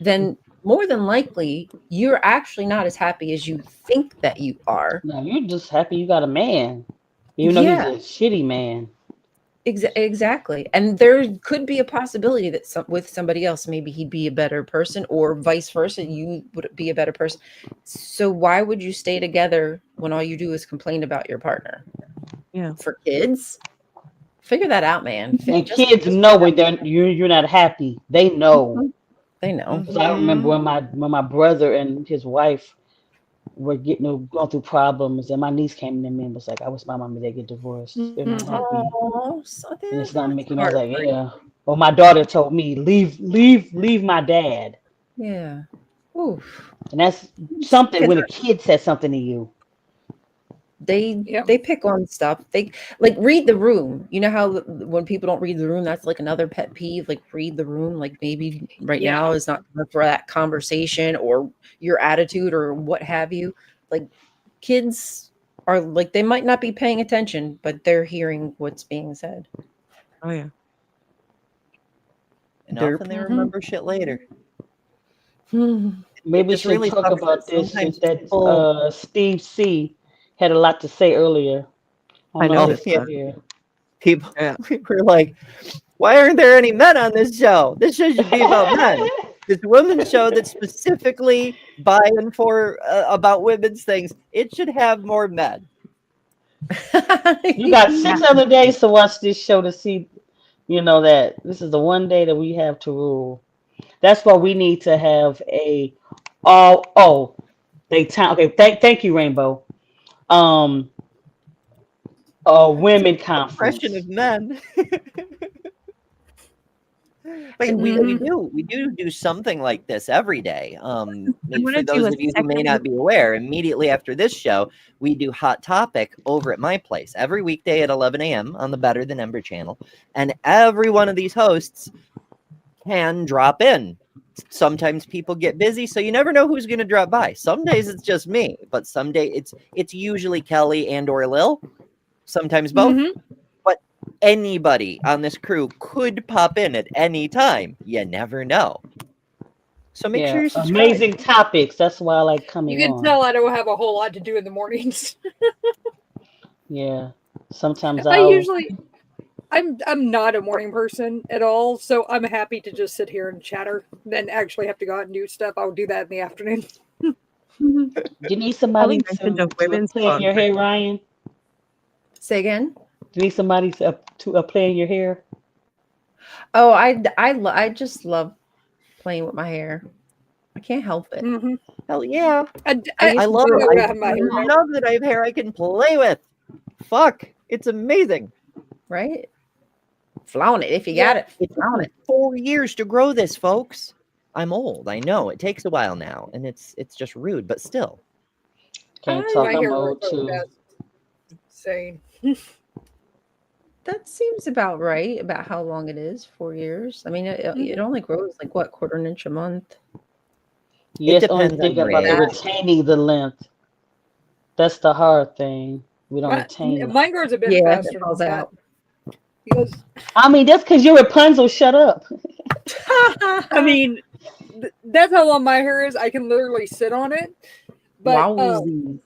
then more than likely you're actually not as happy as you think that you are. No, you're just happy you got a man, even though he's Yeah. a shitty man. Exactly. And there could be a possibility that with somebody else, maybe he'd be a better person, or vice versa, you would be a better person. So why would you stay together when all you do is complain about your partner? Yeah. For kids, figure that out, man. And kids know when you're not happy. They know. They know. 'Cause I remember when my brother and his wife were going through problems, and my niece came to me and was like, "I wish my mom and dad get divorced. They're not happy, Oh, so and it's not making." I was like, heartbreak. "Yeah." Well, my daughter told me, "Leave my dad." Yeah. Oof. And that's something when a kid says something to you. They pick on stuff. They like read the room. You know how when people don't read the room, that's like another pet peeve. Like read the room. Like maybe right now is not for that conversation or your attitude or what have you. Like kids are like they might not be paying attention, but they're hearing what's being said. Oh yeah. And Derp. often they remember shit later. Maybe It we just should really talk sucks about that this since sometimes that people. Steve C had a lot to say earlier. I I don't know if noticed he's still that. here. People Yeah. were like, why aren't there any men on this show? This show should be about men. This women's show that's specifically by and for about women's things. It should have more men. You got 6 other days to watch this show to see, that this is the one day that we have to rule. That's why we need to have a okay, thank you, Rainbow. Um a women Oppression conference. of men. But And we do something like this every day. I want For to do those a of you who may second. not be aware, immediately after this show, we do Hot Topic over at my place every weekday at 11 a.m. on the Better Than Ember channel, and every one of these hosts can drop in. Sometimes people get busy, so you never know who's going to drop by. Some days it's just me, but some day it's usually Kelly and or Lil. Sometimes both. But anybody on this crew could pop in at any time. You never know. So make sure Yeah, you subscribe. amazing topics. That's why I like You coming can on. tell I don't have a whole lot to do in the mornings. Yeah. Sometimes I'm not a morning person at all, so I'm happy to just sit here and chatter. Then actually have to go out and do stuff. I'll do that in the afternoon. you need somebody mentioned a to women's play in your conference. hair, Ryan. say again. You need somebody to play in your hair. Oh, I just love playing with my hair. I can't help it. Hell yeah. I love used to I do it. have my hair done. love that I have hair I can play with. Fuck. It's amazing. Right? Flaunt it if you got it. It took Flaunt me it. 4 years to grow this, folks. I'm old. I know. It takes a while now, and it's just rude, but still. Can't My talk. I'm hair old grows so too. fast. Insane. That seems about right. About how long it is. 4 years. I mean, it only grows like what, quarter an inch a month. Yes, only depends thing on about the your age. retaining the length. That's the hard thing. We don't retain it. Mine grows a bit Yeah, faster it falls than out. that. Because I mean, that's because you're Rapunzel. Shut up. I mean, that's how long my hair is. I can literally sit on it. But Wowzy.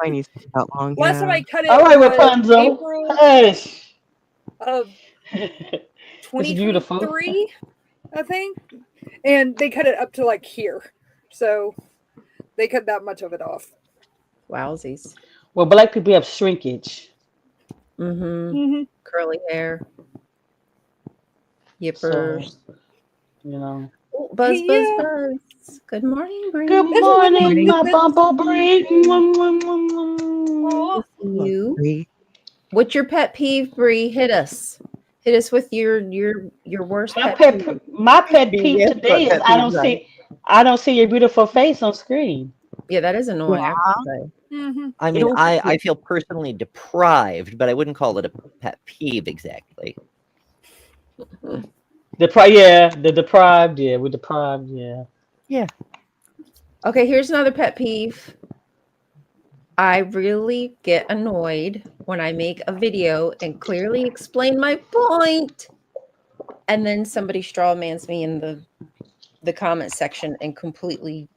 Mine used to be that long. last time Yeah. I cut it All right, was Rapunzel. April Hush. of It's beautiful. 2023, I think. And they cut it up to like here. So they cut that much of it off. Wowsies. Well, black people have shrinkage. Mm-hmm. Curly hair. Yippers. So, you know. Oh, buzz, Hey, buzz, yeah. buzz. Good morning, Bree. Good That's what morning, my women bumblebee. Aw. You. What's your pet peeve, Bree? Hit us. Hit us with your worst My pet peeve. pet peeve today is I don't see your beautiful face on screen. Yeah, that is annoying. I have to say. I mean, I feel personally deprived, but I wouldn't call it a pet peeve exactly. The deprived, yeah, we're deprived, yeah. Yeah. Okay, here's another pet peeve. I really get annoyed when I make a video and clearly explain my point, and then somebody strawmans me in the comment section and completely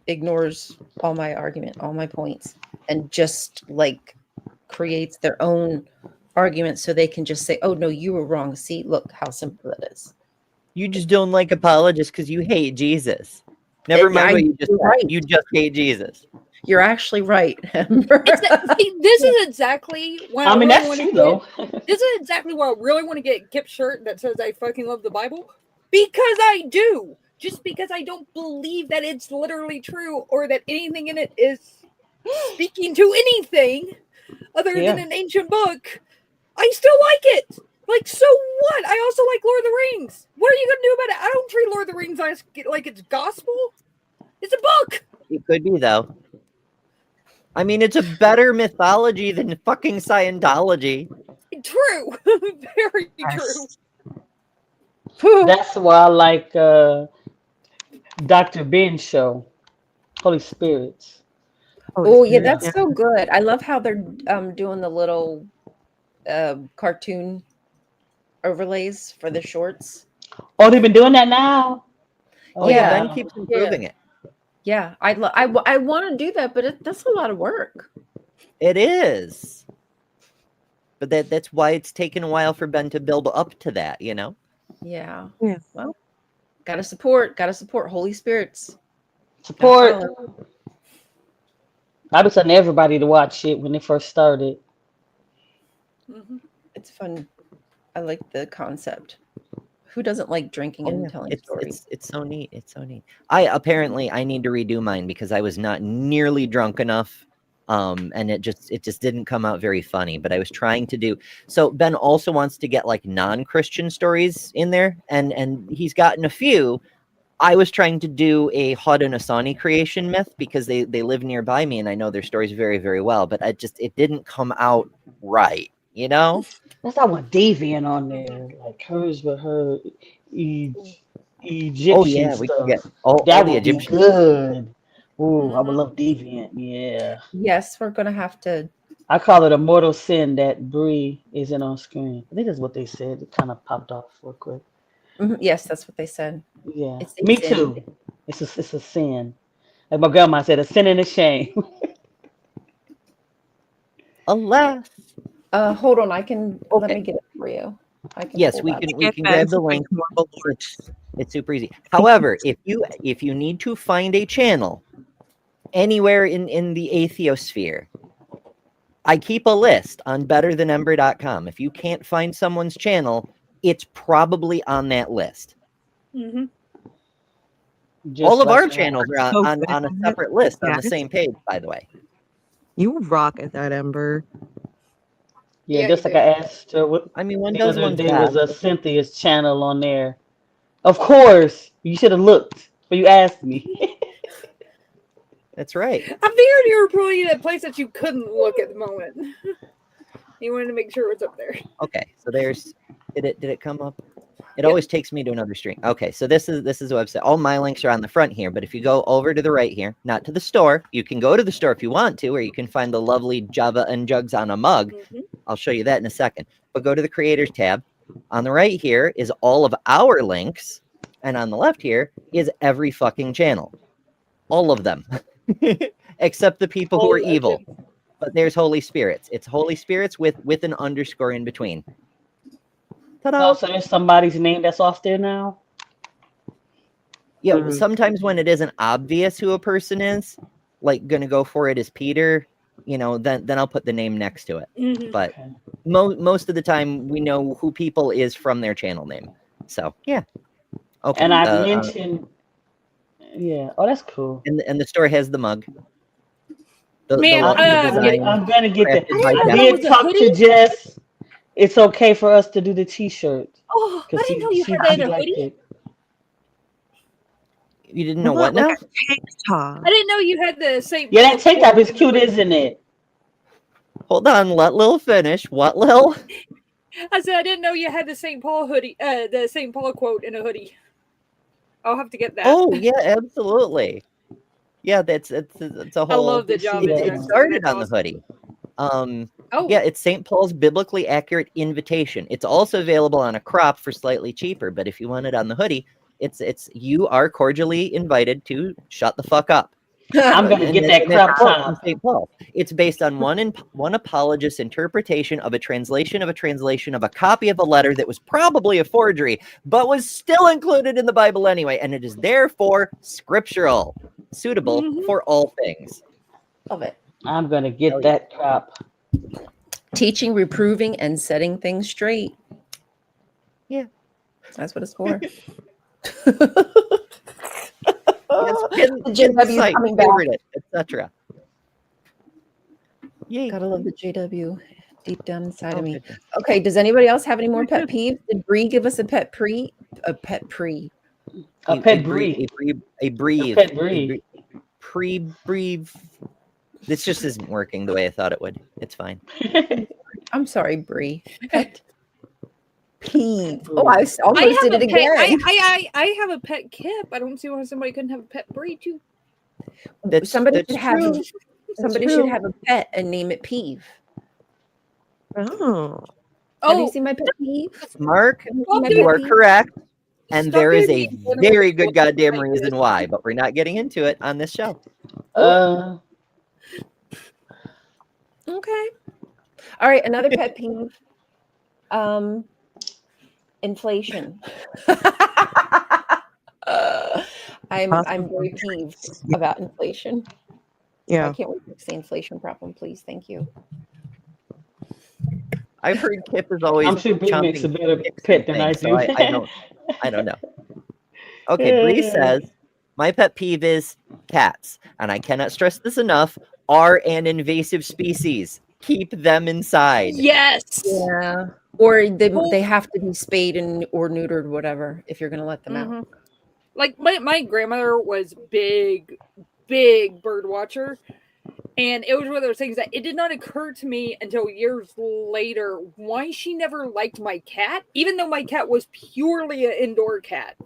ignores all my argument, all my points, and just like creates their own argument so they can just say, oh, no, you were wrong. See, look how simple it is. You just don't like apologists because you hate Jesus. Never mind what you just said. Right. You just hate Jesus. You're actually right. See, this is exactly why I mean, really that's wanna true, though. This is exactly why I really want to get a Kip shirt that says I fucking love the Bible. Because I do. Just because I don't believe that it's literally true or that anything in it is speaking to anything other than an ancient book, I still like it. Like, so what? I also like Lord of the Rings. What are you going to do about it? I don't treat Lord of the Rings like it's gospel. It's a book. It could be, though. I mean, it's a better mythology than fucking Scientology. True. Very true. That's why I like Dr. Ben's show, Holy Spirits. Oh, yeah, that's so good. I love how they're doing the little cartoon overlays for the shorts. Oh, they've been doing that now? Oh, yeah, Ben keeps improving it. Yeah, I want to do that, but that's a lot of work. It is. But that's why it's taken a while for Ben to build up to that, you know? Yeah. Well, gotta support Holy Spirits. Support. I was telling everybody to watch it when it first started. It's fun. I like the concept. Who doesn't like drinking and telling stories? It's so neat. It's so neat. I need to redo mine because I was not nearly drunk enough. And it just didn't come out very funny, but I was trying to do. So Ben also wants to get like non-Christian stories in there, and he's gotten a few. I was trying to do a Haudenosaunee creation myth because they live nearby me and I know their stories very, very well, but it didn't come out right, you know? That's not what Deviant on there, like hers with her Egyptian Oh yeah, we stuff. can get all That the would be Egyptian. good. Ooh, I would love Deviant. Yeah. Yes, we're gonna have to. I call it a mortal sin that Bree isn't on screen. I think that's what they said. It kind of popped off real quick. Yes, that's what they said. Yeah, It's a me sin. too. It's a sin. Like my grandma said, a sin and a shame. Alas. Hold on, let me get it for you. Yes, pull we that can up. grab the link. It's super easy. However, if you need to find a channel anywhere in the atheosphere, I keep a list on betterthanember.com. If you can't find someone's channel, it's probably on that list. All of our channels are on a separate list on the same page, by the way. You rock at that, Ember. Yeah, just like I asked her. I mean, one the does other one's day best. was a Cynthia's channel on there. Of course, you should have looked, but you asked me. That's right. I figured you were probably in a place that you couldn't look at the moment. You wanted to make sure it was up there. Okay, so there's did it come up? It always takes me to another stream. Okay, so this is a website. All my links are on the front here, but if you go over to the right here, not to the store, you can go to the store if you want to, or you can find the lovely Java&Jugs on a mug. I'll show you that in a second. But go to the creators tab. On the right here is all of our links, and on the left here is every fucking channel. All of them. Except the people who are evil. But there's Holy Spirits. It's Holy Spirits with an underscore in between. Oh, so there's somebody's name that's off there now? Yeah, sometimes when it isn't obvious who a person is, like gonna go for it as Peter, then I'll put the name next to it. But most of the time we know who people is from their channel name. So yeah. Okay. And I mentioned yeah. Oh, that's cool. And the store has the mug. I'm gonna get that. I did talk to Jess. It's okay for us to do the T-shirt. Oh, I didn't know you had that in a hoodie. You didn't know what now? I didn't know you had the same. Yeah, that tank top is cute, isn't it? Hold on, let Lil finish. What, Lil? I said I didn't know you had the St. Paul hoodie, the St. Paul quote in a hoodie. I'll have to get that. Oh yeah, absolutely. Yeah, it's a whole. I love the job. It started on the hoodie. Yeah, it's St. Paul's biblically accurate invitation. It's also available on a crop for slightly cheaper, but if you want it on the hoodie, it's you are cordially invited to shut the fuck up. I'm gonna get that it's crop quote from top. St. Paul. It's based on one apologist's interpretation of a translation of a copy of a letter that was probably a forgery, but was still included in the Bible anyway, and it is therefore scriptural, suitable for all things. Love it. I'm gonna get that crop. Teaching, reproving, and setting things straight. Yeah. That's what it's for. JW coming back. etc. Yay. Gotta love the JW deep down inside of me. Okay, does anybody else have any more pet peeves? Did Bree give us a pet pre? A pet pre? A pet Bree. A breathe. pet Bree. Pre-breathe. This just isn't working the way I thought it would. It's fine. I'm sorry, Bree. Pet peeve. Oh, I almost did it again. I have a pet Kip. I don't see why somebody couldn't have a pet Bree too. Somebody should have true. somebody should have a pet and name it Peeve. Oh. Have you seen my pet peeve? Mark, you are correct. And there is a very good goddamn reason why, but we're not getting into it on this show. Okay. All right, another pet peeve. Inflation. I'm very peeved about inflation. Yeah. I can't wait to fix the inflation problem, please. Thank you. I've heard Kip is always. I'm sure Bree makes a better pet than I do. So I don't know. Okay, Bree says, my pet peeve is cats, and I cannot stress this enough, are an invasive species. Keep them inside. Yes. Yeah. Or they have to be spayed or neutered, whatever, if you're going to let them out. Like my grandmother was big bird watcher. And it was one of those things that it did not occur to me until years later why she never liked my cat, even though my cat was purely an indoor cat.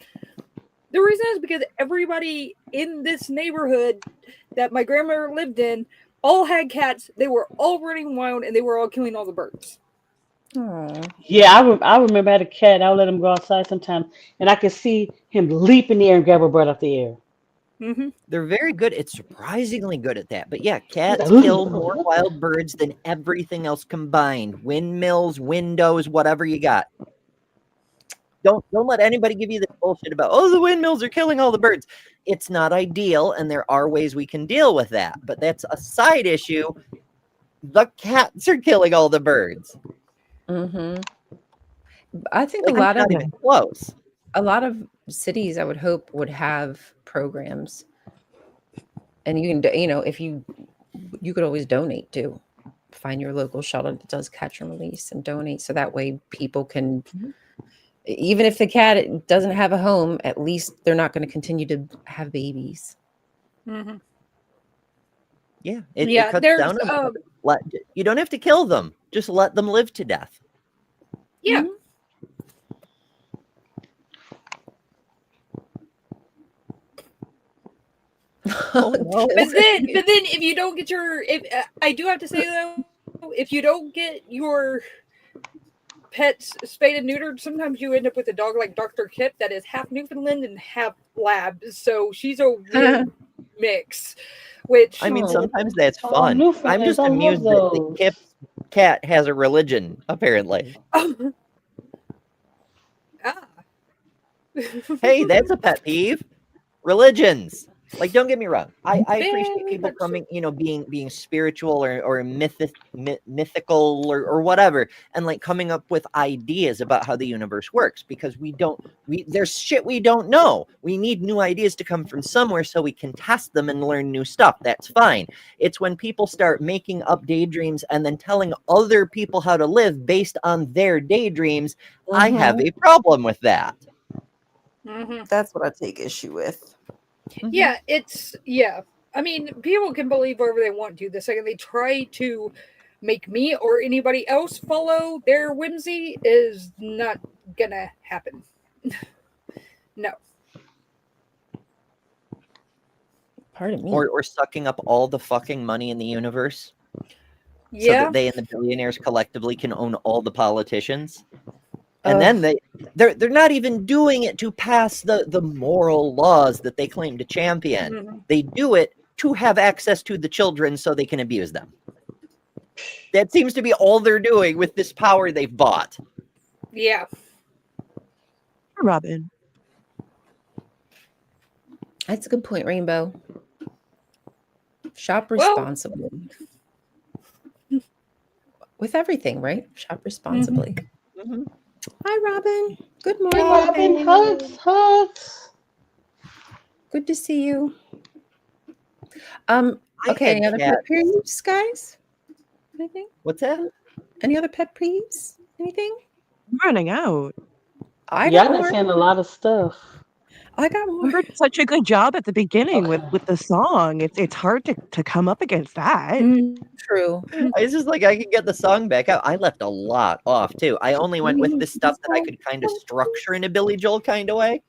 The reason is because everybody in this neighborhood that my grandmother lived in all had cats. They were all running wild and they were all killing all the birds. Aww. Yeah, I remember I had a cat. I would let him go outside sometimes, and I could see him leap in the air and grab a bird off the air. They're very good. It's surprisingly good at that. But yeah, cats kill more wild birds than everything else combined. Windmills, windows, whatever you got. Don't let anybody give you this bullshit about, the windmills are killing all the birds. It's not ideal, and there are ways we can deal with that. But that's a side issue. The cats are killing all the birds. I think Like, a lot not of even close. A lot of cities, I would hope, would have programs, and you can, if you could always donate too. Find your local shelter that does catch and release and donate, so that way people can, even if the cat doesn't have a home, at least they're not going to continue to have babies. Yeah, it cuts down on you don't have to kill them. Just let them live to death. Yeah. Oh, no. But then if you don't get I do have to say though, if you don't get your pets spayed and neutered, sometimes you end up with a dog like Dr. Kip that is half Newfoundland and half lab. So she's a weird mix. Which I mean, sometimes that's fun. I'm just I love amused that those. Kip's cat has a religion, apparently. Hey, that's a pet peeve. Religions. Like, don't get me wrong. I appreciate people coming, being spiritual or mythical or whatever, and like coming up with ideas about how the universe works, because there's shit we don't know. We need new ideas to come from somewhere so we can test them and learn new stuff. That's fine. It's when people start making up daydreams and then telling other people how to live based on their daydreams. I have a problem with that. That's what I take issue with. Yeah, I mean, people can believe whatever they want to. The second they try to make me or anybody else follow their whimsy is not gonna happen. No. Pardon me. Or sucking up all the fucking money in the universe. Yeah. So that they and the billionaires collectively can own all the politicians. And then they're not even doing it to pass the moral laws that they claim to champion. They do it to have access to the children so they can abuse them. That seems to be all they're doing with this power they've bought. Yeah. Robin. That's a good point, Rainbow. Shop Well- responsibly. With everything, right? Shop responsibly. Mm-hmm. Hi, Robin. Good morning. Hey, Robin, hugs. Good to see you. I Okay, had any other pet cats. peeves, guys? Anything? What's that? Any other pet peeves? Anything? I'm running out. I Yeah, got I've been more. saying a lot of stuff. I got more. Amber did such a good job at the beginning Okay. with the song. It's hard to come up against that. True. I was just like, I could get the song back out. I left a lot off too. I only went with the stuff that I could kind of structure in a Billy Joel kind of way,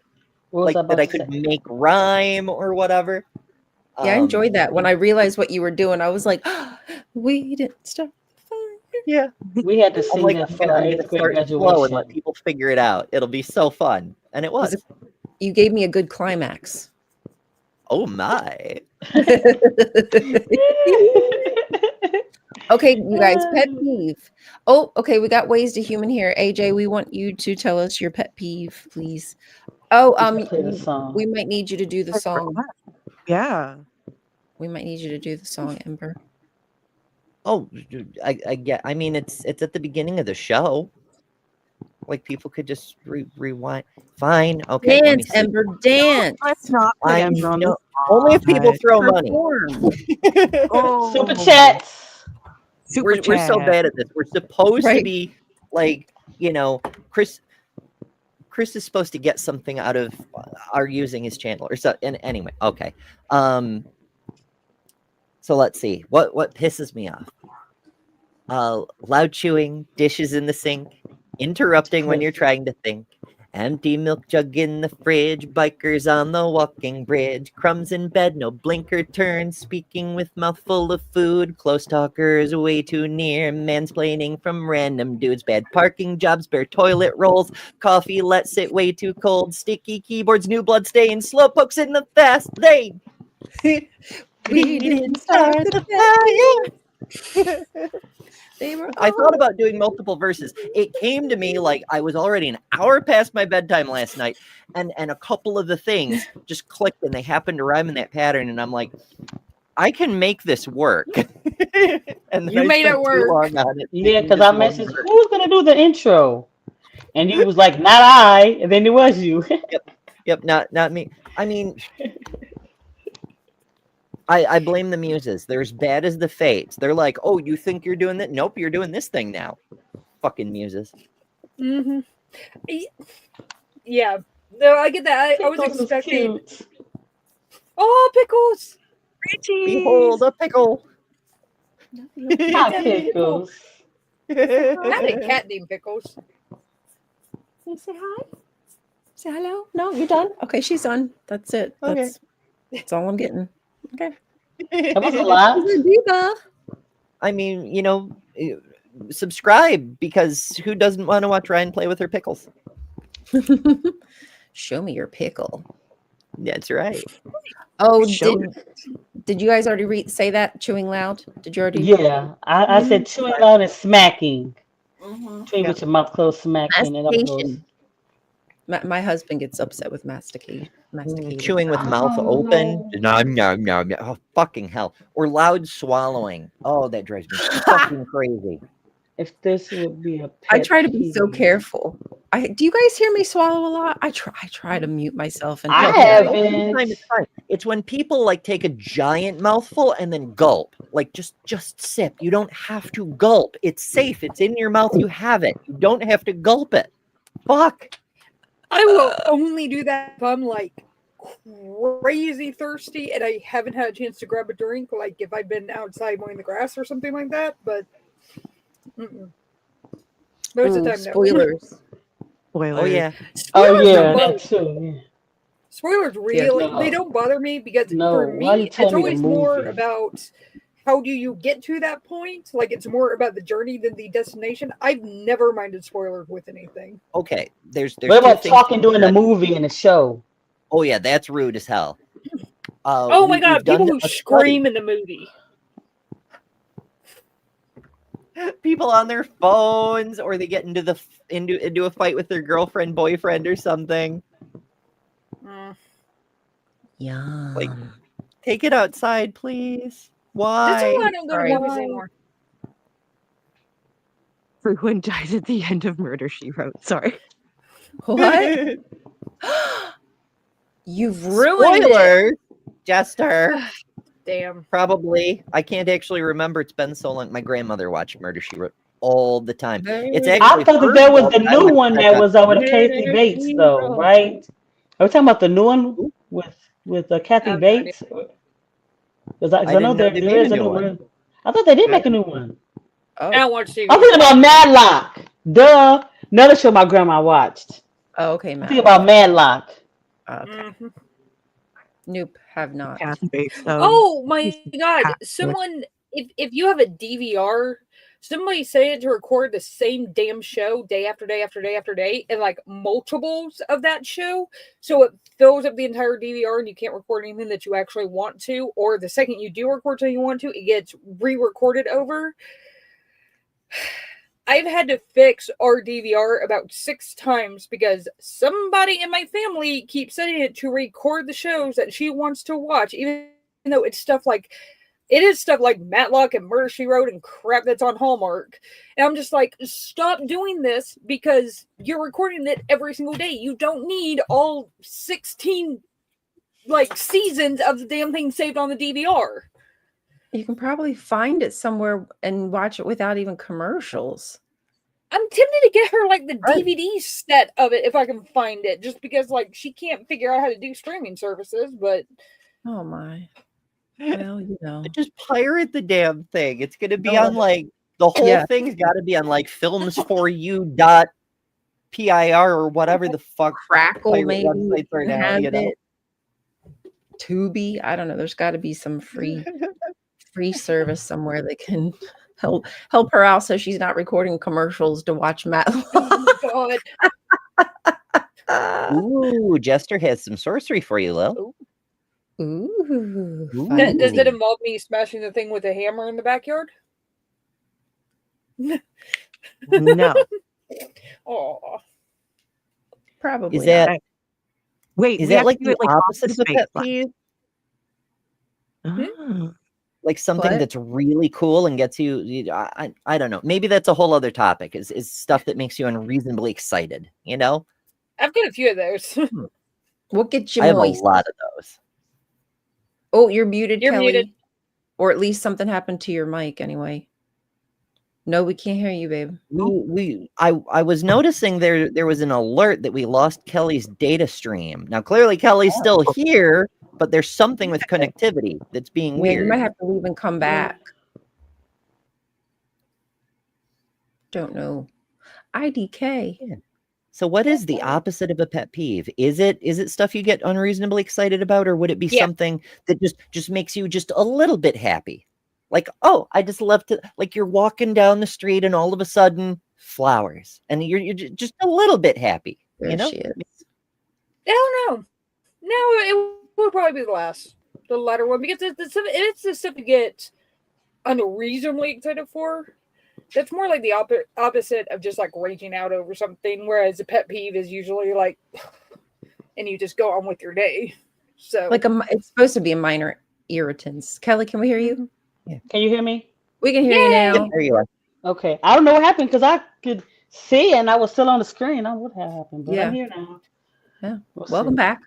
What was like I that about I to could say? make rhyme or whatever. Yeah, I enjoyed that. When I realized what you were doing, I was like, we didn't stop. Yeah, We had to I'm sing like, that I'm for gonna, our I'm 8th gonna grade start slow and let graduation. people figure it out. It'll be so fun, and it was. You gave me a good climax. Oh my! Okay, you guys, pet peeve. Oh, okay, we got Ways to Human here. AJ, we want you to tell us your pet peeve, please. Oh, Play the song. we might need you to do the song. Yeah. We might need you to do the song, Ember. Oh, I get. I mean, it's at the beginning of the show. Like people could just rewind. Fine, okay. Let me Dance, see. Ember, dance. Let's not put I Ember on the know. Only if people spot. throw money. Oh, Super chats. Super We're so chat. bad at this. We're supposed to Right. be like, Chris is supposed to get something out of our using his channel or so. And anyway, okay. So let's see. What pisses me off? Loud chewing, dishes in the sink, interrupting when you're trying to think, empty milk jug in the fridge, bikers on the walking bridge, crumbs in bed, no blinker turn, speaking with mouthful of food, close talkers way too near, mansplaining from random dudes, bad parking jobs, bare toilet rolls, coffee let sit way too cold, sticky keyboards, new blood stains, slow pokes in the fast lane. We didn't start the fire. They were I thought about doing multiple verses. It came to me like I was already an hour past my bedtime last night, and a couple of the things just clicked and they happened to rhyme in that pattern, and I'm like, I can make this work. And then You I made spent it work. too long on it. Yeah, making because this I one messaged, verse. who's gonna do the intro? And you was like, not I, and then it was you. Yep, not me. I mean, I blame the muses. They're as bad as the fates. They're like, oh, you think you're doing that? Nope, you're doing this thing now. Fucking muses. Mm-hmm. Yeah. No, I get that. I was Pickles is expecting. cute. Oh, pickles! Behold a pickle. Hi, Pickles. I had a cat named Pickles. Can you say hi? Say hello? No, you're done? Okay, she's done. That's it. Okay. That's all I'm getting. Okay. That was a lot. Diva. I mean, subscribe, because who doesn't want to watch Ryan play with her pickles? Show me your pickle. That's right. Oh, Show did you guys already say that? Chewing loud? Did you already? Yeah, I said chewing loud and smacking. Chewing with your mouth closed, smacking, and up goes. Mastication. My husband gets upset with masticating. Chewing with mouth open. No. Oh, fucking hell. Or loud swallowing. Oh, that drives me fucking crazy. If this would be a I pet try to be so peeve. careful. Do you guys hear me swallow a lot? I try to mute myself and I talk. haven't. It's fine. It's when people like take a giant mouthful and then gulp. Like just sip. You don't have to gulp. It's safe. It's in your mouth. You have it. You don't have to gulp it. Fuck. I will only do that if I'm like crazy thirsty and I haven't had a chance to grab a drink, like if I've been outside mowing the grass or something like that. But most of the time, spoilers. Oh yeah. Oh Spoilers yeah, don't bother that too. Yeah. Spoilers really No. they don't bother me because No, for why you me tell it's me the always more movie? about how do you get to that point. Like it's more about the journey than the destination. I've never minded spoilers with anything. Okay. There's What two about things talking during the that- movie and the show? Oh yeah, that's rude as hell. Oh my God, we've done people who a study. scream in the movie. People on their phones, or they get into a fight with their girlfriend, boyfriend, or something. Yum. Like, take it outside, please. That's Why? why I don't go to movies anymore. Everyone dies at the end of Murder, She Wrote. Sorry. What? You've ruined Spoilers, Jester. Damn. Probably. I can't actually remember. It's been so long. My grandmother watched Murder, She Wrote all the time. It's I actually thought that her there was fault. the I new went one back that on- was with Kathy Bates, though, right? Are we talking about the new one with Kathy Bates? Because I know there is a new one. I thought they did make a new one. I don't watch TV. I'm thinking about Matlock. Duh. Another show my grandma watched. Oh, okay, I'm Matt. thinking about Matlock. Okay. Nope, have not. Kathy Bates. Oh my God! Someone, if you have a DVR, somebody said to record the same damn show day after day after day after day, and like multiples of that show, so it fills up the entire DVR, and you can't record anything that you actually want to, or the second you do record something you want to, it gets re-recorded over. I've had to fix our DVR about 6 times because somebody in my family keeps setting it to record the shows that she wants to watch, even though it's stuff like Matlock and Murder, She Wrote and crap that's on Hallmark. And I'm just like, stop doing this because you're recording it every single day. You don't need all 16 seasons of the damn thing saved on the DVR. You can probably find it somewhere and watch it without even commercials. I'm tempted to get her the DVD set of it if I can find it, just because she can't figure out how to do streaming services. But oh my, well, you know, just pirate the damn thing. It's gonna be on the whole thing's got to be on films4u.pir or whatever the fuck Crackle maybe websites are now. has You know, it. Tubi, I don't know. There's got to be some free service somewhere that can help her out so she's not recording commercials to watch Matlock. Oh my God. Ooh, Jester has some sorcery for you, Lil. Ooh. Does it involve me smashing the thing with a hammer in the backyard? No. Oh, probably. Is that not. Wait? Is we that have to do the it opposite Office of a pet Space. peeve? Oh. Like something What? that's really cool and gets you. I don't know. Maybe that's a whole other topic. Is stuff that makes you unreasonably excited. You know, I've got a few of those. What gets you I have moist? a lot of those. Oh, you're muted, You're Kelly. muted. Or at least something happened to your mic anyway. No, we can't hear you, babe. I was noticing there was an alert that we lost Kelly's data stream. Now clearly Kelly's still here, but there's something with connectivity that's being Yeah, weird. you might have to leave and come back. Don't know. IDK. Yeah. So what is the opposite of a pet peeve? Is it stuff you get unreasonably excited about, or would it be something that just makes you just a little bit happy? Like, oh, I just love to, like, you're walking down the street and all of a sudden flowers, and you're just a little bit happy. There you know? she is. I don't know. No, it would probably be the latter one, because it's the stuff you get unreasonably excited for. That's more like the opposite of just raging out over something, whereas a pet peeve is usually and you just go on with your day. So It's supposed to be a minor irritants. Kelly, can we hear you? Yeah. Can you hear me? We can hear you now. There you are. Okay. I don't know what happened because I could see and I was still on the screen. I don't know what happened, but I'm here now. Yeah. We'll Welcome see. back.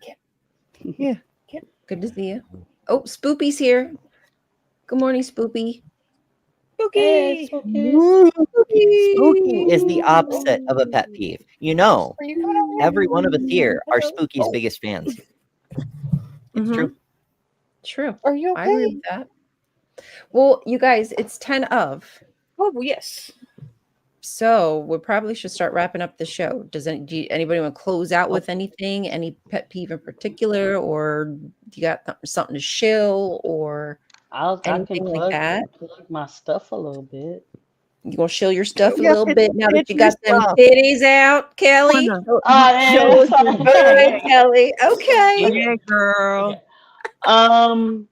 Yeah. Good to see you. Oh, Spoopy's here. Good morning, Spoopy. Spooky. Hey, Spooky. Spooky is the opposite of a pet peeve. You know, every one of us here are Spooky's biggest fans. It's true. True. Are you I agree okay? with that. Well, you guys, it's 10 of. Oh, yes. So we probably should start wrapping up the show. Anybody want to close out with anything? Any pet peeve in particular? Or you got something to shill or I can anything like plug that? my stuff a little bit. You gonna shill your stuff a Yeah, little bit now that you get got your them stuff. titties out, Kelly? Yeah, Show us your good, Kelly. Okay. Yeah, girl. Um.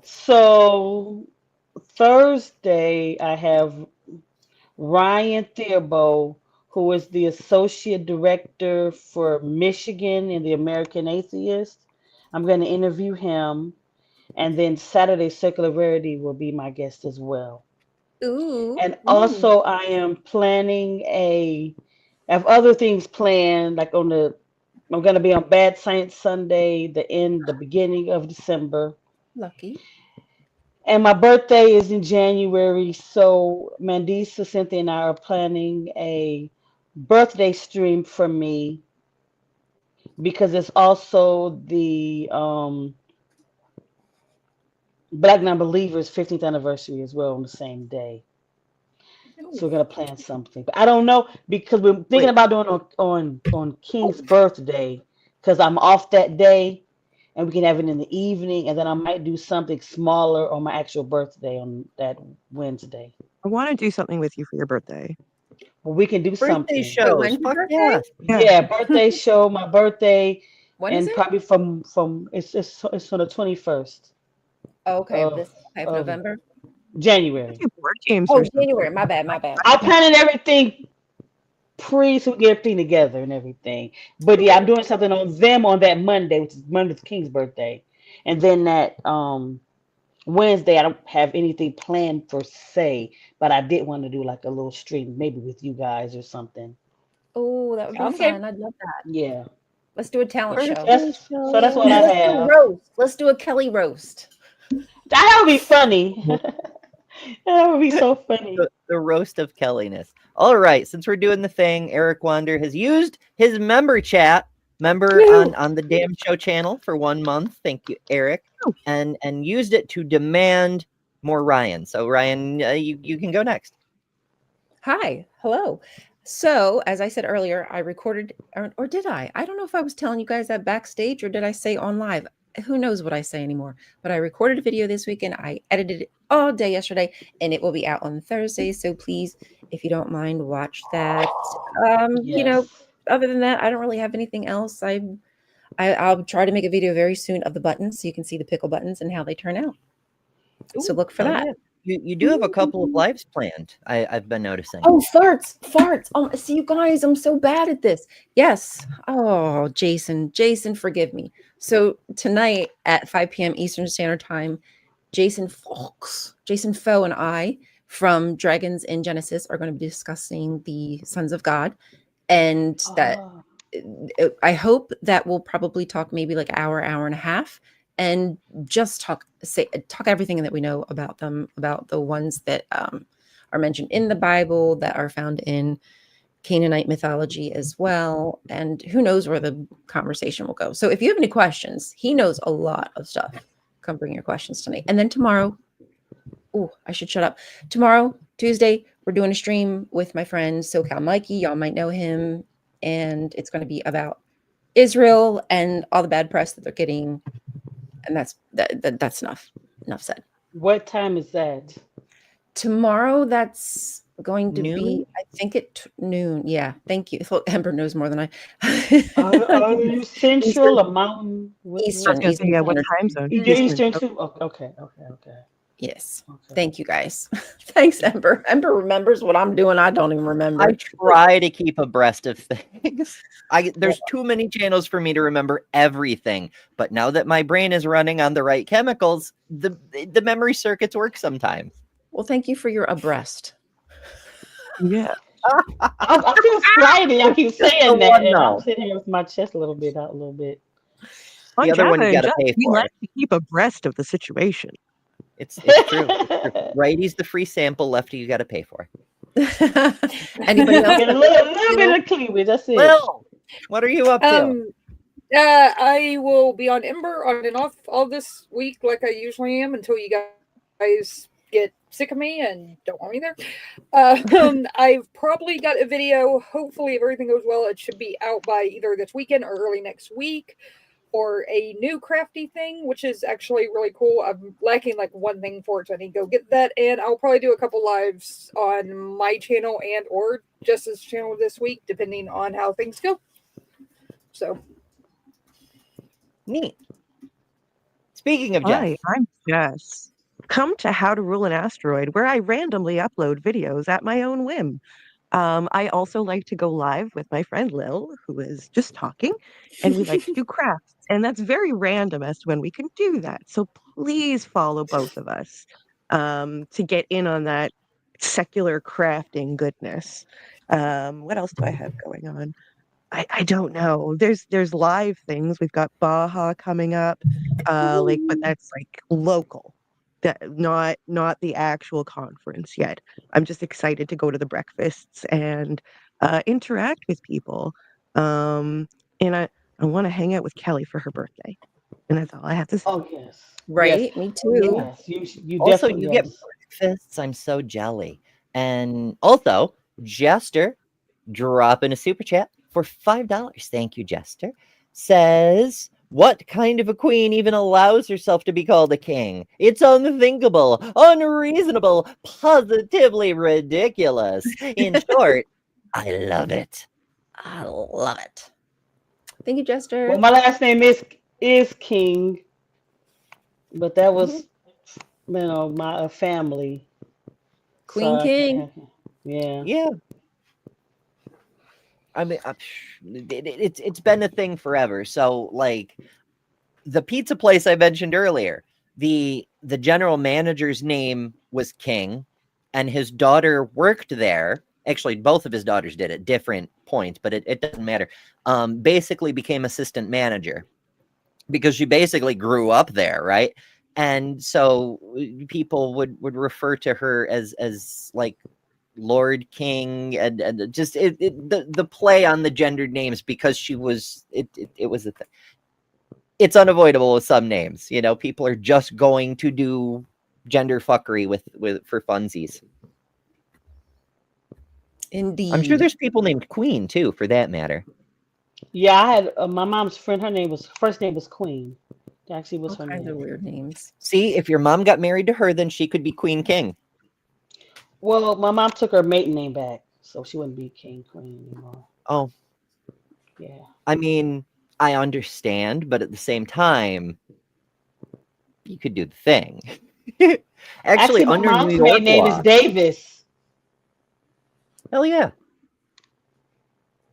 So Thursday, I have Ryan Thierbaud, who is the associate director for Michigan in the American Atheist. I'm going to interview him, and then Saturday, Circular Verity will be my guest as well. Ooh. And also, I am planning I have other things planned, like I'm going to be on Bad Science Sunday, the beginning of December. Lucky. And my birthday is in January, so Mandisa, Cynthia, and I are planning a birthday stream for me because it's also the Black Non-Believers 15th anniversary as well on the same day. So we're gonna plan something, but I don't know because we're thinking about doing it on King's birthday because I'm off that day, and we can have it in the evening, and then I might do something smaller on my actual birthday on that Wednesday. I want to do something with you for your birthday. Well, we can do Birthday something. Wait, shows. when's your Fuck birthday? yeah. Yeah, birthday show, my birthday, When is and it? probably from it's on the 21st Oh, okay, of this okay, of November. January. Do board games Oh, or something. January. My bad. My bad. I'm planning everything so we get everything together and everything. But yeah, I'm doing something on that Monday, which is Martin Luther King's birthday, and then that Wednesday I don't have anything planned per se, but I did want to do like a little stream, maybe with you guys or something. Oh, that would be Okay. fun. I'd love that. Yeah. Let's do a talent show. Birthday So that's what I Let's do a have. roast. Let's do a Kelly roast. That would be funny. That would be so funny. The roast of Kelliness. All right, since we're doing the thing, Eric Wander has used his member chat, on the Damn Show channel for 1 month. Thank you, Eric, and used it to demand more Ryan. So Ryan, you can go next. Hi. Hello. So, as I said earlier, I recorded, or did I? I don't know if I was telling you guys that backstage or did I say on live? Who knows what I say anymore? But I recorded a video this weekend. I edited it all day yesterday, and it will be out on Thursday. So please, if you don't mind, watch that. You know, Yes. other than that, I don't really have anything else. I'll try to make a video very soon of the buttons so you can see the pickle buttons and how they turn out. So Ooh, look for oh, that. yeah. You do have a couple of lives planned. I've been noticing. Oh, farts. See, you guys, I'm so bad at this. Yes. Oh, Jason, forgive me. So tonight at 5 p.m. Eastern Standard Time, Jason Foe, and I from Dragons in Genesis are going to be discussing the sons of God. And that I hope that we'll probably talk maybe like hour and a half, and just talk everything that we know about them, about the ones that are mentioned in the Bible, that are found in Canaanite mythology as well. And who knows where the conversation will go. So if you have any questions, he knows a lot of stuff. Come bring your questions to me. And then tomorrow, I should shut up. Tomorrow, Tuesday, we're doing a stream with my friend SoCal Mikey. Y'all might know him. And it's going to be about Israel and all the bad press that they're getting. And that's enough said. What time is that? Tomorrow, that's going to Noon? be, I think, at noon. Yeah, thank you. Ember knows more than I. Are you Central or Mountain? Eastern. Yeah, what time zone? You're Eastern too? Okay. Yes. Thank you, guys. Thanks, Ember. Ember remembers what I'm doing. I don't even remember. I try to keep abreast of things. There's too many channels for me to remember everything. But now that my brain is running on the right chemicals, the memory circuits work sometimes. Well, thank you for your abreast. Yeah. I feel slighted. I keep saying that. one, And I'm though. sitting here with my chest a little bit out a little bit. On The other one you Java&Jugs, gotta pay we for. like to keep abreast of the situation. It's true. It's true. Righty's the free sample, lefty you gotta pay for. Anybody else? Get a little bit of cleavage. That's it. Well, what are you up to? I will be on Ember on and off all this week like I usually am until you guys get sick of me and don't want me there. I've probably got a video. Hopefully, if everything goes well, it should be out by either this weekend or early next week, or a new crafty thing, which is actually really cool. I'm lacking like one thing for it, so I need to go get that. And I'll probably do a couple lives on my channel and or Justice's channel this week, depending on how things go. So Neat. Speaking of Hi, Jeff, I'm Jess. Come to How to Rule an Asteroid, where I randomly upload videos at my own whim. I also like to go live with my friend Lil, who is just talking, and we like to do crafts. And that's very random as to when we can do that. So please follow both of us to get in on that secular crafting goodness. What else do I have going on? I don't know. There's live things. We've got Baja coming up, but that's like local, that not the actual conference yet. I'm just excited to go to the breakfasts and interact with people. And I want to hang out with Kelly for her birthday, and that's all I have to say. Oh yes, yes, Right? Me too. yes. You also definitely you get yes. breakfasts. I'm so jelly. And also, Jester dropping a super chat for $5. Thank you, Jester. Says, what kind of a queen even allows herself to be called a king? It's unthinkable, unreasonable, positively ridiculous. In short, I love it. I love it. Thank you, Jester. Well, my last name is King, but that was my family. Queen So King. yeah. Yeah. I mean, it's been a thing forever. So, like, the pizza place I mentioned earlier, the general manager's name was King, and his daughter worked there. Actually, both of his daughters did at different points, but it doesn't matter. Basically became assistant manager because she basically grew up there, right? And so people would refer to her as like Lord King, and just the play on the gendered names, because she was it was a thing. It's unavoidable with some names. People are just going to do gender fuckery with for funsies. Indeed. I'm sure there's people named Queen too, for that matter. Yeah, I had my mom's friend. First name was Queen. That actually was All her kinds name. of weird names. See, if your mom got married to her, then she could be Queen King. Well, my mom took her maiden name back, so she wouldn't be King Queen anymore. Oh, Yeah. I mean, I understand, but at the same time, you could do the thing. Actually, My under New mom's maiden York name is law, Davis. hell yeah.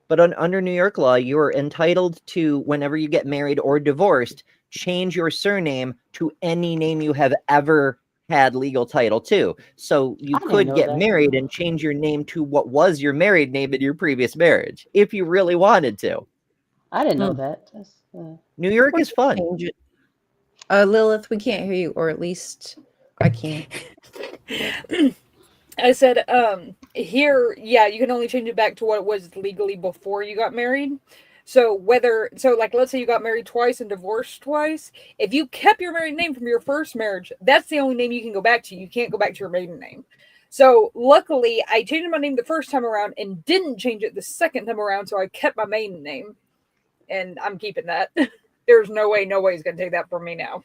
But under New York law, you are entitled to, whenever you get married or divorced, change your surname to any name you have ever had legal title to. So you I didn't could know get that. married and change your name to what was your married name in your previous marriage, if you really wanted to. I didn't know that. That's, New York Or is fun. change it. Lilith, we can't hear you, or at least I can't. I said, here, yeah, you can only change it back to what it was legally before you got married. So like, let's say you got married twice and divorced twice. If you kept your married name from your first marriage, that's the only name you can go back to. You can't go back to your maiden name. So luckily, I changed my name the first time around and didn't change it the second time around. So I kept my maiden name, and I'm keeping that. There's no way nobody's gonna take that from me now.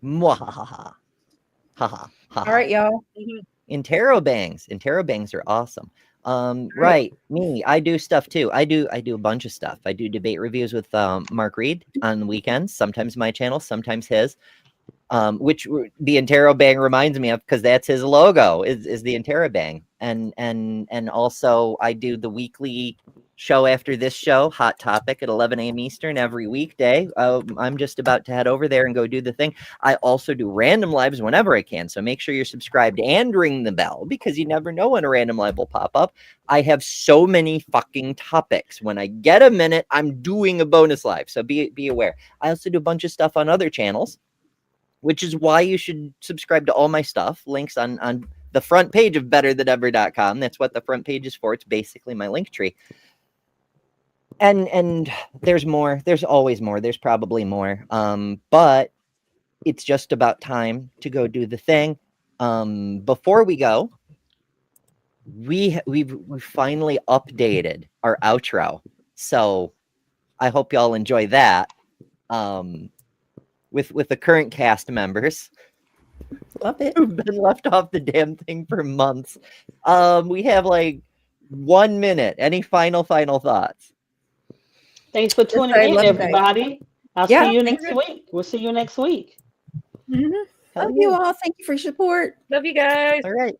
Mwahaha. Haha. All right, y'all. Interrobangs are awesome. Right, me, I do stuff too. I do a bunch of stuff. I do debate reviews with Mark Reed on the weekends, sometimes my channel, sometimes his. Which the Interrobang reminds me of, because that's his logo, is the Interrobang. And also I do the weekly show after this show, Hot Topic, at 11 a.m. Eastern every weekday. I'm just about to head over there and go do the thing. I also do random lives whenever I can, so make sure you're subscribed and ring the bell, because you never know when a random live will pop up. I have so many fucking topics. When I get a minute, I'm doing a bonus live, so be aware. I also do a bunch of stuff on other channels, which is why you should subscribe to all my stuff. Links on the front page of betterthanever.com. That's what the front page is for. It's basically my link tree. And there's more. There's always more. There's probably more. But it's just about time to go do the thing. Before we go, we've finally updated our outro. So I hope y'all enjoy that. With the current cast members. Love it. Who've been left off the damn thing for months. We have like 1 minute. Any final thoughts? Thanks for tuning in, everybody. I'll Yeah, see you thank next you. week. We'll see you next week. Love you all. Thank you for your support. Love you guys. All right.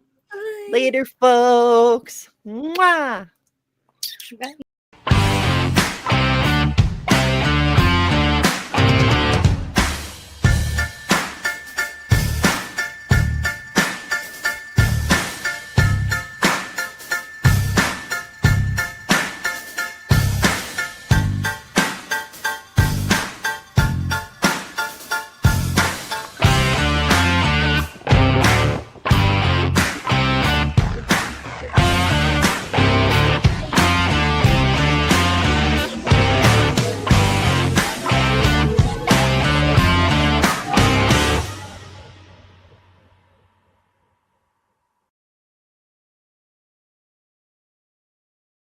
Later, folks. Mwah. Bye.